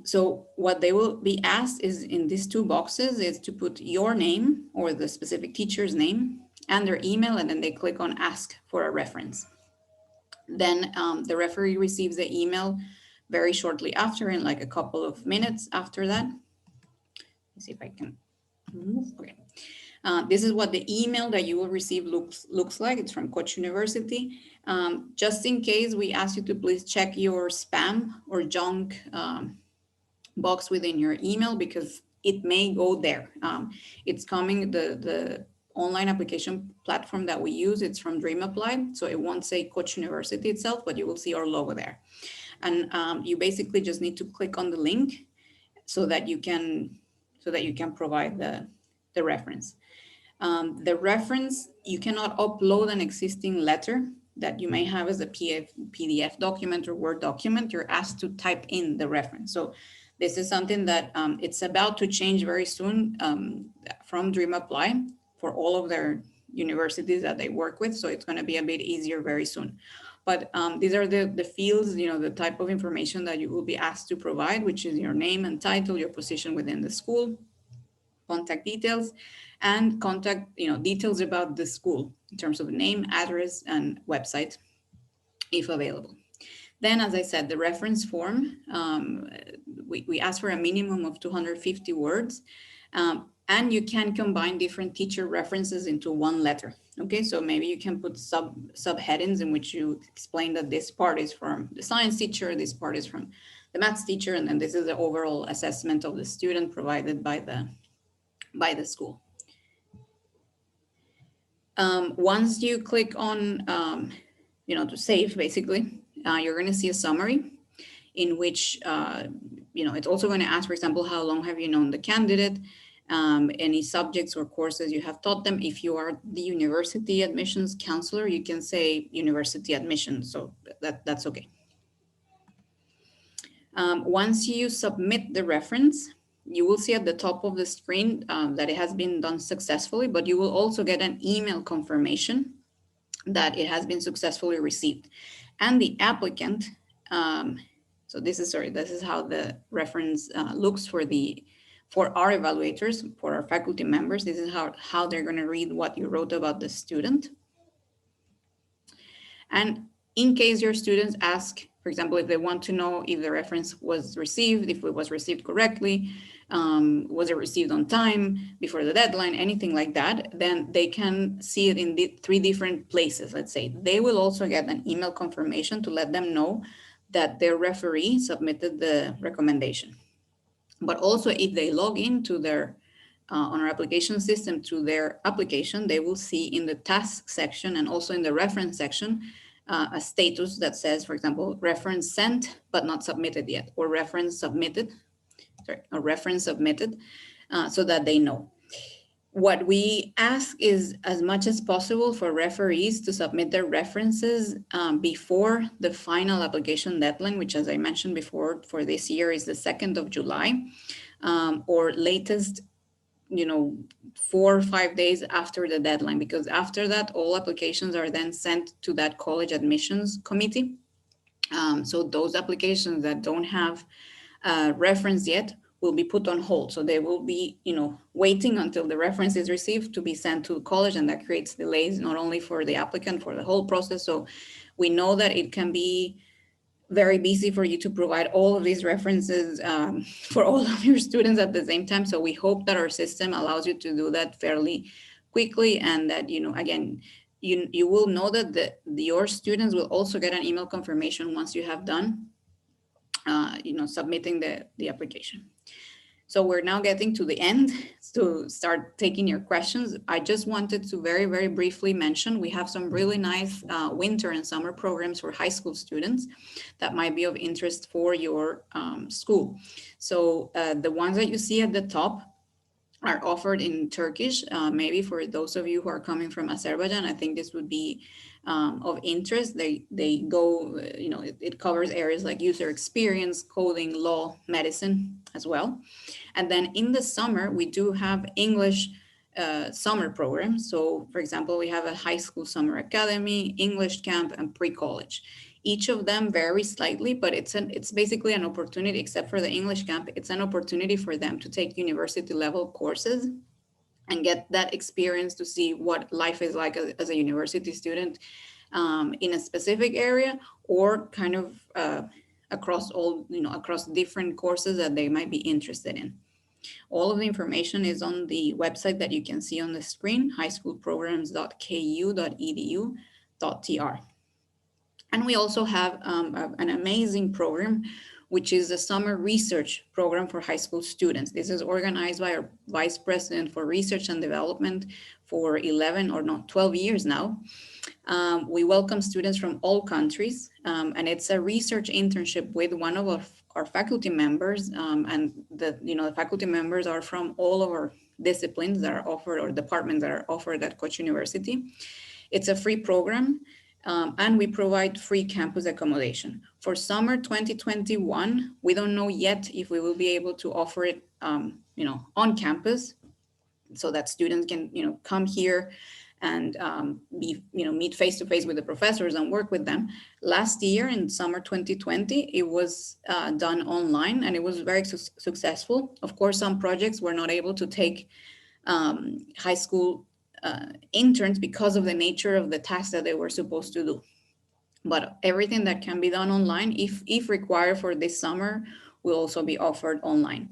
[SPEAKER 1] So what they will be asked is in these two boxes is to put your name or the specific teacher's name and their email, and then they click on ask for a reference. Then the referee receives the email very shortly after, in like a couple of minutes after that. Let's see if I can move. Okay. This is what the email that you will receive looks like. It's from Koç University. Just in case, we ask you to please check your spam or junk box within your email, because it may go there. It's coming, the online application platform that we use, it's from Dream Apply, so it won't say Koç University itself, but you will see our logo there. And you basically just need to click on the link so that you can provide the reference. The reference, you cannot upload an existing letter that you may have as a PDF document or Word document. You're asked to type in the reference. So this is something that it's about to change very soon from Dream Apply for all of their universities that they work with. So it's going to be a bit easier very soon. But these are the fields, the type of information that you will be asked to provide, which is your name and title, your position within the school, contact details, and contact details about the school in terms of name, address, and website, if available. Then, as I said, the reference form, we ask for a minimum of 250 words, and you can combine different teacher references into one letter. Okay, so maybe you can put subheadings in which you explain that this part is from the science teacher, this part is from the maths teacher, and then this is the overall assessment of the student provided by the school. Once you click on, to save, basically, you're going to see a summary in which, it's also going to ask, for example, how long have you known the candidate, any subjects or courses you have taught them. If you are the university admissions counselor, you can say university admissions, so that's okay. Once you submit the reference, you will see at the top of the screen that it has been done successfully, but you will also get an email confirmation that it has been successfully received. And the applicant, so this is how the reference looks for our evaluators, for our faculty members. This is how they're going to read what you wrote about the student. And in case your students ask, for example, if they want to know if the reference was received, if it was received correctly, was it received on time, before the deadline, anything like that, then they can see it in the 3 different places, let's say. They will also get an email confirmation to let them know that their referee submitted the recommendation. But also, if they log into their on our application system through their application, they will see in the task section and also in the reference section a status that says, for example, reference sent but not submitted yet, or reference submitted, so that they know. What we ask is, as much as possible, for referees to submit their references before the final application deadline, which, as I mentioned before, for this year is the 2nd of July, or latest 4 or 5 days after the deadline, because after that, all applications are then sent to that college admissions committee. So those applications that don't have reference yet will be put on hold. So they will be, waiting until the reference is received to be sent to college, and that creates delays not only for the applicant, for the whole process. So we know that it can be very busy for you to provide all of these references for all of your students at the same time. So we hope that our system allows you to do that fairly quickly, and that, again, you will know that your students will also get an email confirmation once you have done, submitting the application. So we're now getting to the end to start taking your questions. I just wanted to very, very briefly mention, we have some really nice winter and summer programs for high school students that might be of interest for your school. So the ones that you see at the top are offered in Turkish. Maybe for those of you who are coming from Azerbaijan, I think this would be of interest. They go, it covers areas like user experience, coding, law, medicine as well. And then in the summer, we do have English summer programs. So, for example, we have a high school summer academy, English camp, and pre-college. Each of them varies slightly, but it's basically an opportunity, except for the English camp, it's an opportunity for them to take university level courses and get that experience to see what life is like as a university student in a specific area, or kind of across all, across different courses that they might be interested in. All of the information is on the website that you can see on the screen, highschoolprograms.ku.edu.tr. And we also have an amazing program, which is the summer research program for high school students. This is organized by our vice president for research and development for 11 or not 12 years now. We welcome students from all countries, and it's a research internship with one of our faculty members, and the faculty members are from all of our disciplines that are offered, or departments that are offered at Koç University. It's a free program, and we provide free campus accommodation. For summer 2021, we don't know yet if we will be able to offer it, on campus, so that students can, come here and meet face to face with the professors and work with them. Last year in summer 2020, it was done online, and it was very successful. Of course, some projects were not able to take high school interns because of the nature of the tasks that they were supposed to do. But everything that can be done online, if required for this summer, will also be offered online.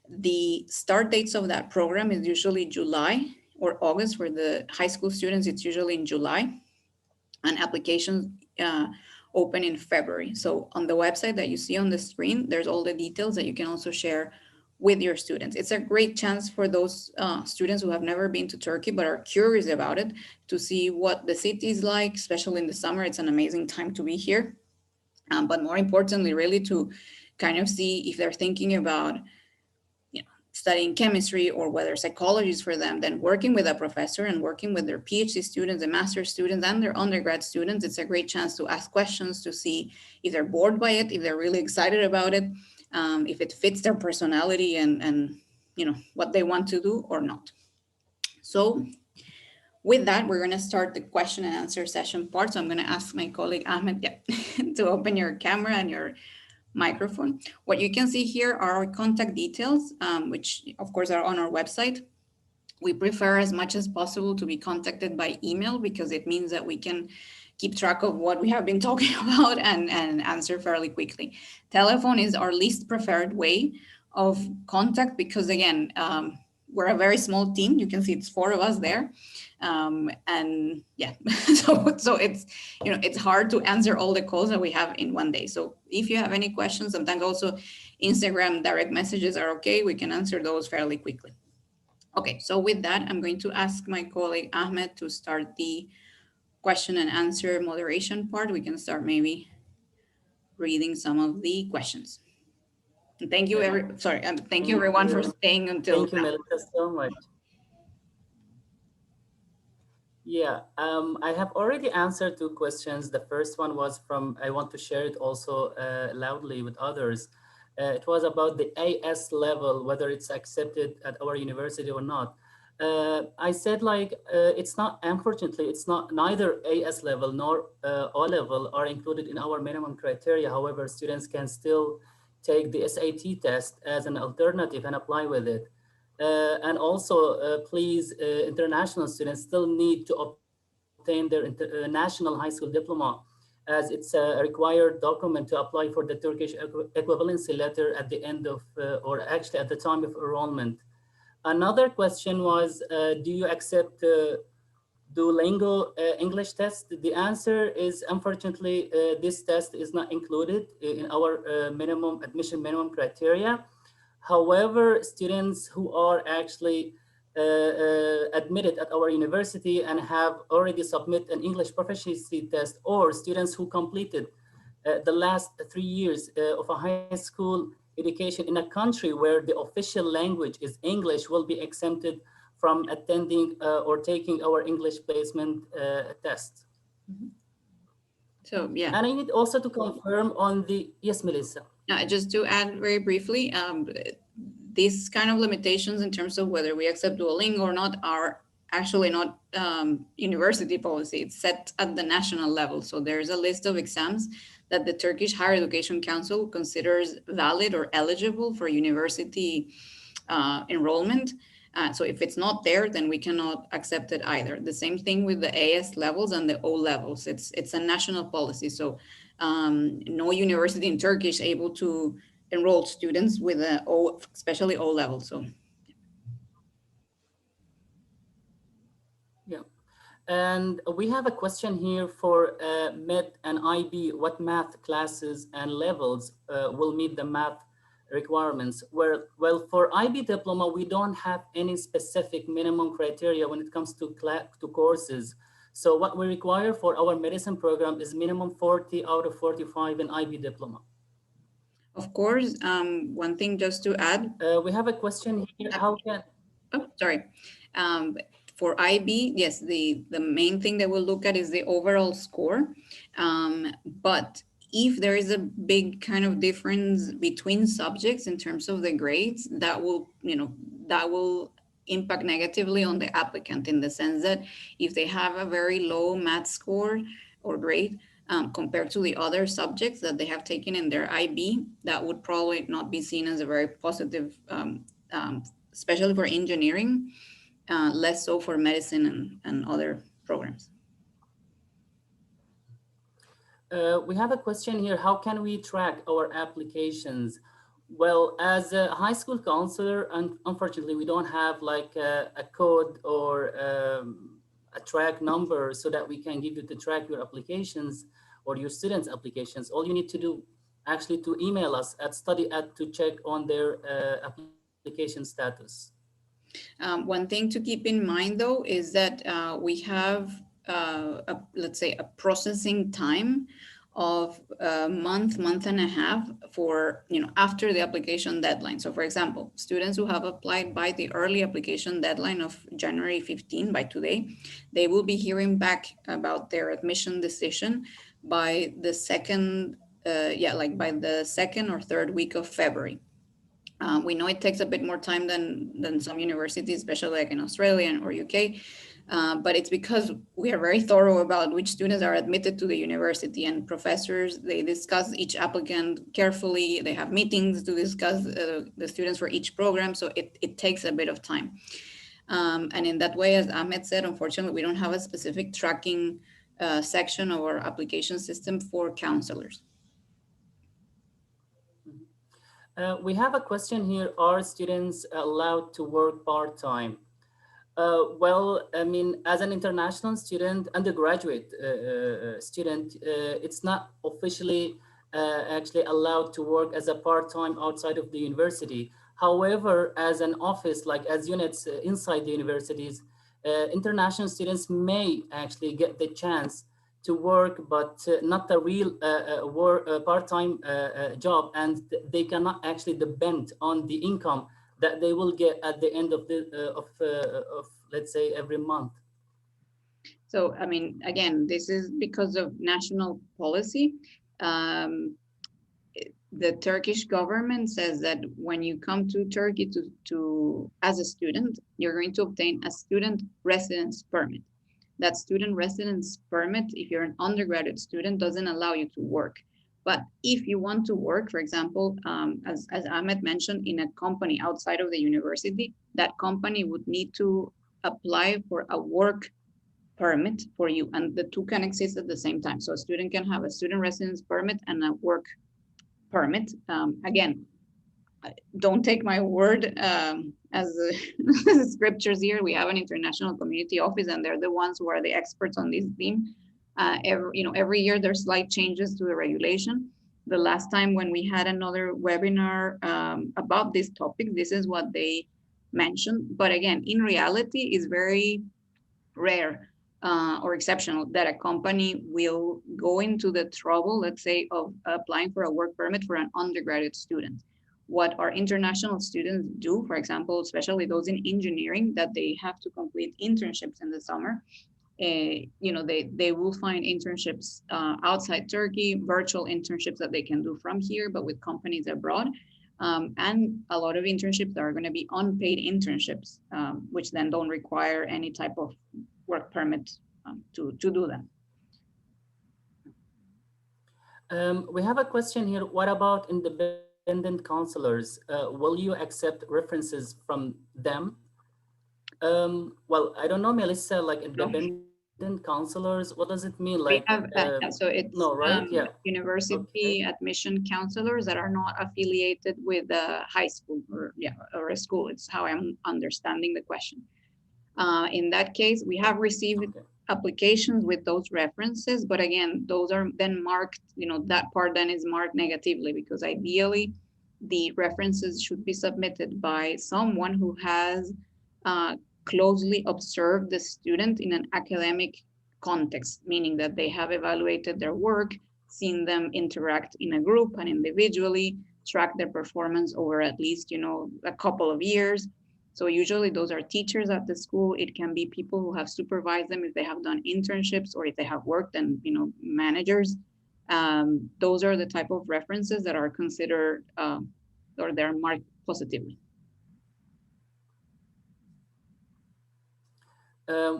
[SPEAKER 1] The start dates of that program is usually July or August. For the high school students, it's usually in July, and applications open in February. So on the website that you see on the screen, there's all the details that you can also share with your students. It's a great chance for those students who have never been to Turkey but are curious about it, to see what the city is like, especially in the summer. It's an amazing time to be here. But more importantly, really to kind of see if they're thinking about studying chemistry or whether psychology is for them, then working with a professor and working with their PhD students, the master's students, and their undergrad students. It's a great chance to ask questions, to see if they're bored by it, if they're really excited about it, if it fits their personality and what they want to do or not. So with that, we're going to start the question and answer session part. So I'm going to ask my colleague Ahmed to open your camera and your microphone. What you can see here are our contact details, which of course are on our website. We prefer as much as possible to be contacted by email, because it means that we can keep track of what we have been talking about and answer fairly quickly. Telephone is our least preferred way of contact, because again, we're a very small team. You can see it's 4 of us there. And yeah, so it's hard to answer all the calls that we have in one day. So if you have any questions, sometimes also Instagram direct messages are okay. We can answer those fairly quickly. Okay, so with that, I'm going to ask my colleague Ahmed to start the question and answer moderation part. We can start maybe reading some of the questions. And thank you, thank you everyone for staying until
[SPEAKER 2] Thank you, Melissa, so much. Yeah, I have already answered 2 questions. The first one was from, I want to share it also loudly with others. It was about the AS level, whether it's accepted at our university or not. I said it's not, unfortunately, it's not, neither AS level nor O level are included in our minimum criteria. However, students can still take the SAT test as an alternative and apply with it. And also, please, international students still need to obtain their national high school diploma, as it's a required document to apply for the Turkish equivalency letter at the end of, or actually at the time of enrollment. Another question was, do you accept Duolingo English test? The answer is, unfortunately, this test is not included in our admission minimum criteria. However, students who are actually admitted at our university and have already submitted an English proficiency test, or students who completed the last 3 years of a high school education in a country where the official language is English, will be exempted from attending or taking our English placement test.
[SPEAKER 1] Mm-hmm. So yeah.
[SPEAKER 2] And I need also to confirm on the, yes, Melissa.
[SPEAKER 1] Just to add very briefly, these kind of limitations in terms of whether we accept Duolingo or not are actually not university policy. It's set at the national level. So there's a list of exams that the Turkish Higher Education Council considers valid or eligible for university enrollment. So if it's not there, then we cannot accept it either. The same thing with the AS levels and the O levels. It's a national policy. So no university in Turkish able to enroll students with especially O level. So
[SPEAKER 2] Yeah. And we have a question here for Med and IB. What math classes and levels will meet the math requirements? Well, for IB diploma, we don't have any specific minimum criteria when it comes to courses. So what we require for our medicine program is minimum 40 out of 45 in IB diploma.
[SPEAKER 1] of course, one thing just to add.
[SPEAKER 2] We have a question here. How can
[SPEAKER 1] Oh, sorry. Um, for IB, yes, the main thing that we'll look at is the overall score. But if there is a big kind of difference between subjects in terms of the grades, that will impact negatively on the applicant, in the sense that if they have a very low math score or grade, compared to the other subjects that they have taken in their IB, that would probably not be seen as a very positive, especially for engineering, less so for medicine and other programs.
[SPEAKER 2] We have a question here. How can we track our applications? Well, as a high school counselor, unfortunately, we don't have like a code or a track number so that we can give you to track your applications or your students' applications. All you need to do actually to email us at study@ to check on their application status.
[SPEAKER 1] One thing to keep in mind, though, is that we have, let's say, a processing time of a month and a half for, after the application deadline. So, for example, students who have applied by the early application deadline of January 15, by today, they will be hearing back about their admission decision by the second, by the second or third week of February. We know it takes a bit more time than some universities, especially like in Australia or UK, but it's because we are very thorough about which students are admitted to the university, and professors, they discuss each applicant carefully. They have meetings to discuss the students for each program, so it takes a bit of time. And in that way, as Ahmed said, unfortunately, we don't have a specific tracking section of our application system for counselors.
[SPEAKER 2] We have a question here. Are students allowed to work part-time? Well, I mean, as an international student, undergraduate student, it's not officially actually allowed to work as a part-time outside of the university. However, as an office, like as units inside the universities, international students may actually get the chance to work, but not a real part-time job, and they cannot actually depend on the income that they will get at the end of of let's say every month.
[SPEAKER 1] So, I mean, again, this is because of national policy. Um, the Turkish government says that when you come to Turkey to as a student, you're going to obtain a student residence permit. That student residence permit, if you're an undergraduate student, doesn't allow you to work. But if you want to work, for example, as Ahmed mentioned, in a company outside of the university, that company would need to apply for a work permit for you, and the two can exist at the same time. So a student can have a student residence permit and a work permit. Again, don't take my word as the scriptures here. We have an international community office, and they're the ones who are the experts on this theme. Every year there's slight changes to the regulation. The last time when we had another webinar about this topic, this is what they mentioned. But again, in reality, it's very rare or exceptional that a company will go into the trouble, let's say, of applying for a work permit for an undergraduate student. What our international students do, for example, especially those in engineering, that they have to complete internships in the summer. They will find internships outside Turkey, virtual internships that they can do from here, but with companies abroad. And a lot of internships are going to be unpaid internships, which then don't require any type of work permit to do that.
[SPEAKER 2] We have a question here. What about independent counselors? Will you accept references from them? Well, I don't know, Melissa, like
[SPEAKER 1] No.
[SPEAKER 2] independent independent counselors? What does it mean?
[SPEAKER 1] We
[SPEAKER 2] Like,
[SPEAKER 1] have, so it's
[SPEAKER 2] no, right? Yeah. Okay.
[SPEAKER 1] university admission counselors that are not affiliated with a high school or, yeah, or a school. It's how I'm understanding the question. In that case, we have received
[SPEAKER 2] Okay.
[SPEAKER 1] applications with those references, but again, those are then marked, that part then is marked negatively, because ideally the references should be submitted by someone who has uh, closely observed the student in an academic context, meaning that they have evaluated their work, seen them interact in a group and individually, track their performance over at least, a couple of years. So usually those are teachers at the school. It can be people who have supervised them if they have done internships or if they have worked, and managers. Those are the type of references that are considered or they're marked positively.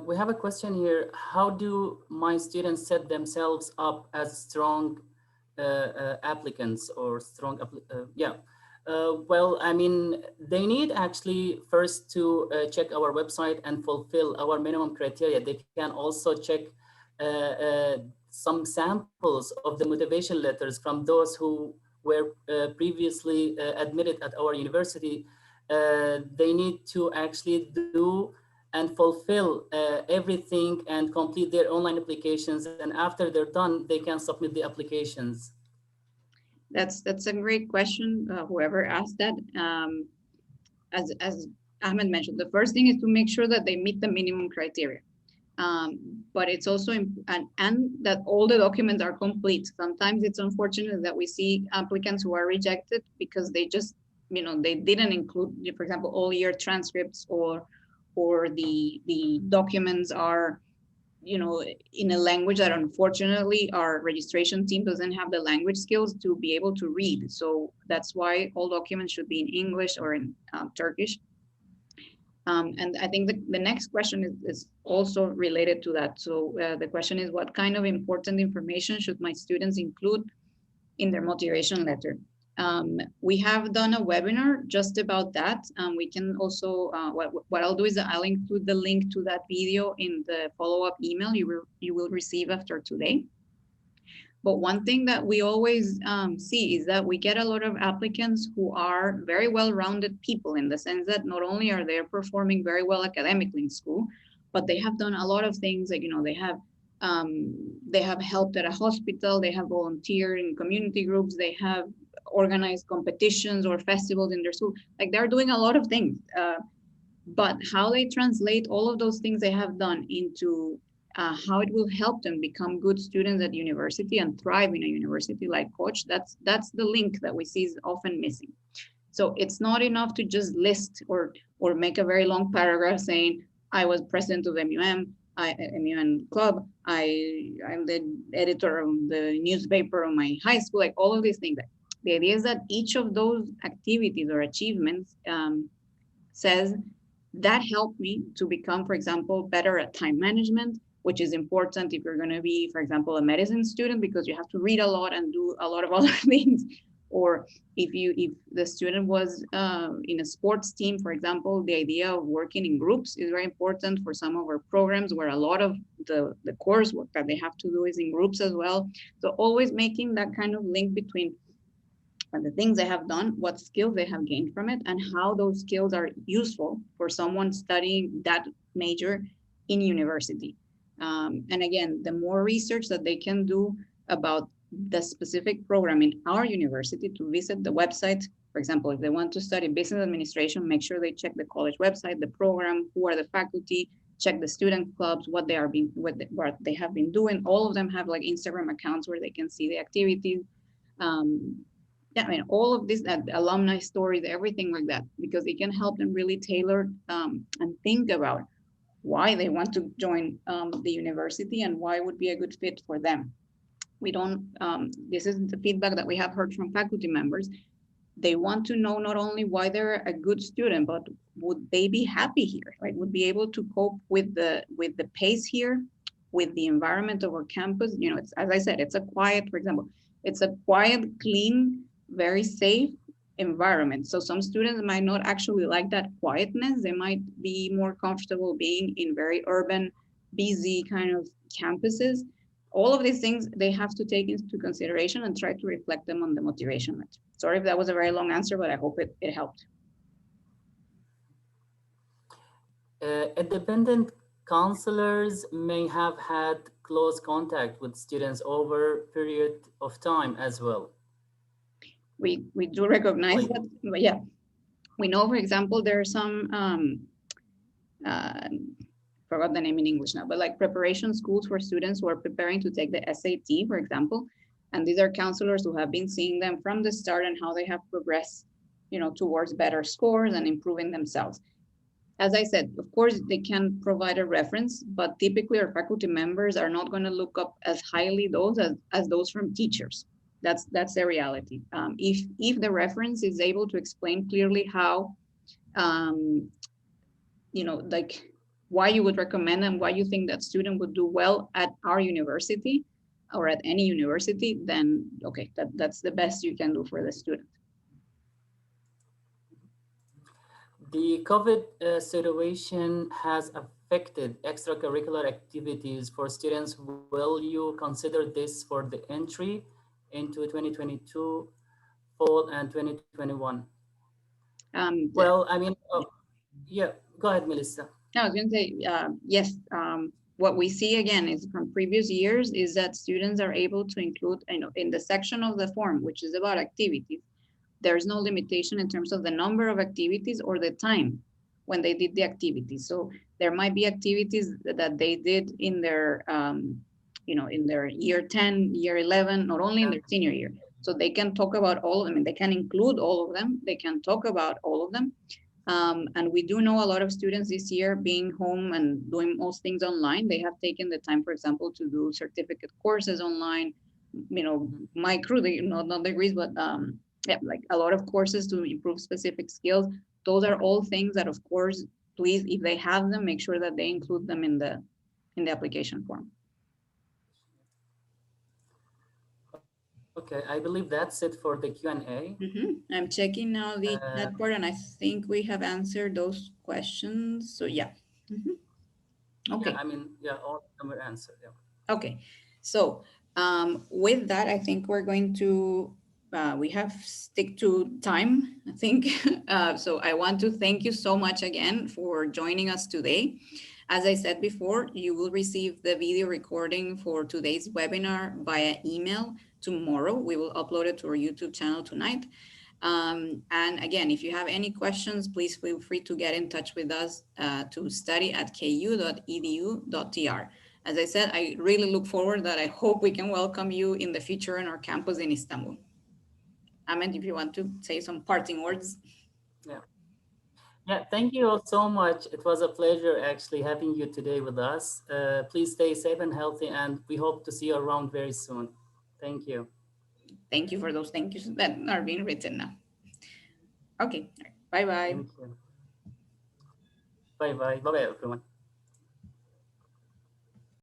[SPEAKER 2] We have a question here. How do my students set themselves up as strong applicants or strong, yeah. Well, I mean, they need actually first to check our website and fulfill our minimum criteria. They can also check some samples of the motivation letters from those who were previously admitted at our university. They need to actually do and fulfill everything and complete their online applications. And after they're done, they can submit the applications.
[SPEAKER 1] That's a great question. Whoever asked that, as Ahmed mentioned, the first thing is to make sure that they meet the minimum criteria. But it's also and that all the documents are complete. Sometimes it's unfortunate that we see applicants who are rejected because they just, they didn't include, for example, all year transcripts, or the documents are, in a language that unfortunately our registration team doesn't have the language skills to be able to read. So that's why all documents should be in English or in Turkish. And I think the next question is also related to that. So the question is, what kind of important information should my students include in their motivation letter? We have done a webinar just about that. We can also, what I'll do is I'll include the link to that video in the follow-up email you will receive after today. But one thing that we always see is that we get a lot of applicants who are very well-rounded people, in the sense that not only are they performing very well academically in school, but they have done a lot of things, like, they have helped at a hospital, they have volunteered in community groups, they have organized competitions or festivals in their school. Like, they're doing a lot of things. But how they translate all of those things they have done into how it will help them become good students at university and thrive in a university like Koç, that's the link that we see is often missing. So it's not enough to just list or make a very long paragraph saying, I was president of MUN club, I'm the editor of the newspaper of my high school, like all of these things. The idea is that each of those activities or achievements says, that helped me to become, for example, better at time management, which is important if you're going to be, for example, a medicine student, because you have to read a lot and do a lot of other things. Or if the student was in a sports team, for example, the idea of working in groups is very important for some of our programs, where a lot of the coursework that they have to do is in groups as well. So always making that kind of link between the things they have done, what skills they have gained from it, and how those skills are useful for someone studying that major in university. And again, the more research that they can do about the specific program in our university, to visit the website. For example, if they want to study business administration, make sure they check the college website, the program, who are the faculty, check the student clubs, what they have been doing. All of them have like Instagram accounts where they can see the activities. Yeah, I mean, all of this, alumni stories, everything like that, because it can help them really tailor and think about why they want to join the university and why it would be a good fit for them. We don't, this is the feedback that we have heard from faculty members. They want to know not only why they're a good student, but would they be happy here, right? Would be able to cope with the pace here, with the environment of our campus. You know, it's, as I said, it's a quiet, for example, it's a quiet, clean, very safe environment. So some students might not actually like that quietness. They might be more comfortable being in very urban busy kind of campuses. All of these things they have to take into consideration and try to reflect them on the motivation letter. Sorry if that was a very long answer, but I hope it helped.
[SPEAKER 2] Independent counselors may have had close contact with students over period of time as well.
[SPEAKER 1] We do recognize
[SPEAKER 2] Like,
[SPEAKER 1] that, but yeah, we know, for example, there are some uh, forgot the name in English now, but like preparation schools for students who are preparing to take the SAT, for example. And these are counselors who have been seeing them from the start and how they have progressed, towards better scores and improving themselves. As I said, of course, they can provide a reference, but typically our faculty members are not going to look up as highly those as those from teachers. That's the reality. If the reference is able to explain clearly how um, like why you would recommend and why you think that student would do well at our university or at any university, then okay, that's the best you can do for the student.
[SPEAKER 2] the COVID situation has affected extracurricular activities for students. Will you consider this for the entry into 2022 fall and 2021?
[SPEAKER 1] Um, the,
[SPEAKER 2] Well, I mean, yeah, go ahead, Melissa.
[SPEAKER 1] I was going to say, yes. What we see again is from previous years is that students are able to include, in the section of the form, which is about activities, there's no limitation in terms of the number of activities or the time when they did the activities. So there might be activities that they did in their, in their year 10, year 11, not only in
[SPEAKER 2] Yeah.
[SPEAKER 1] their senior year. So they can talk about all of them, and they can include all of them. They can talk about all of them. And we do know a lot of students this year being home and doing most things online. They have taken the time, for example, to do certificate courses online, micro, not degrees, but yeah, like a lot of courses to improve specific skills. Those are all things that, of course, please, if they have them, make sure that they include them in the application form.
[SPEAKER 2] Okay, I believe that's it for the Q&A.
[SPEAKER 1] I'm checking now the
[SPEAKER 2] Uh,
[SPEAKER 1] chat part, and I think we have answered those questions. So yeah. Mhm.
[SPEAKER 2] yeah,
[SPEAKER 1] Okay.
[SPEAKER 2] I mean, yeah, all of them were answered. Yeah.
[SPEAKER 1] Okay, so with that, I think we're going to, we have stick to time, I think. So I want to thank you so much again for joining us today. As I said before, you will receive the video recording for today's webinar via email tomorrow. We will upload it to our YouTube channel tonight. And again, if you have any questions, please feel free to get in touch with us to study@ku.edu.tr. As I said, I really look forward that I hope we can welcome you in the future in our campus in Istanbul. Ahmed, if you want to say some parting words.
[SPEAKER 2] Yeah. Yeah, thank you all so much. It was a pleasure actually having you today with us. Please stay safe and healthy, and we hope to see you around very soon. Thank you.
[SPEAKER 1] Thank you for those thank yous that are being written now. Okay, bye bye.
[SPEAKER 2] Thank you. Bye bye. Bye bye, everyone.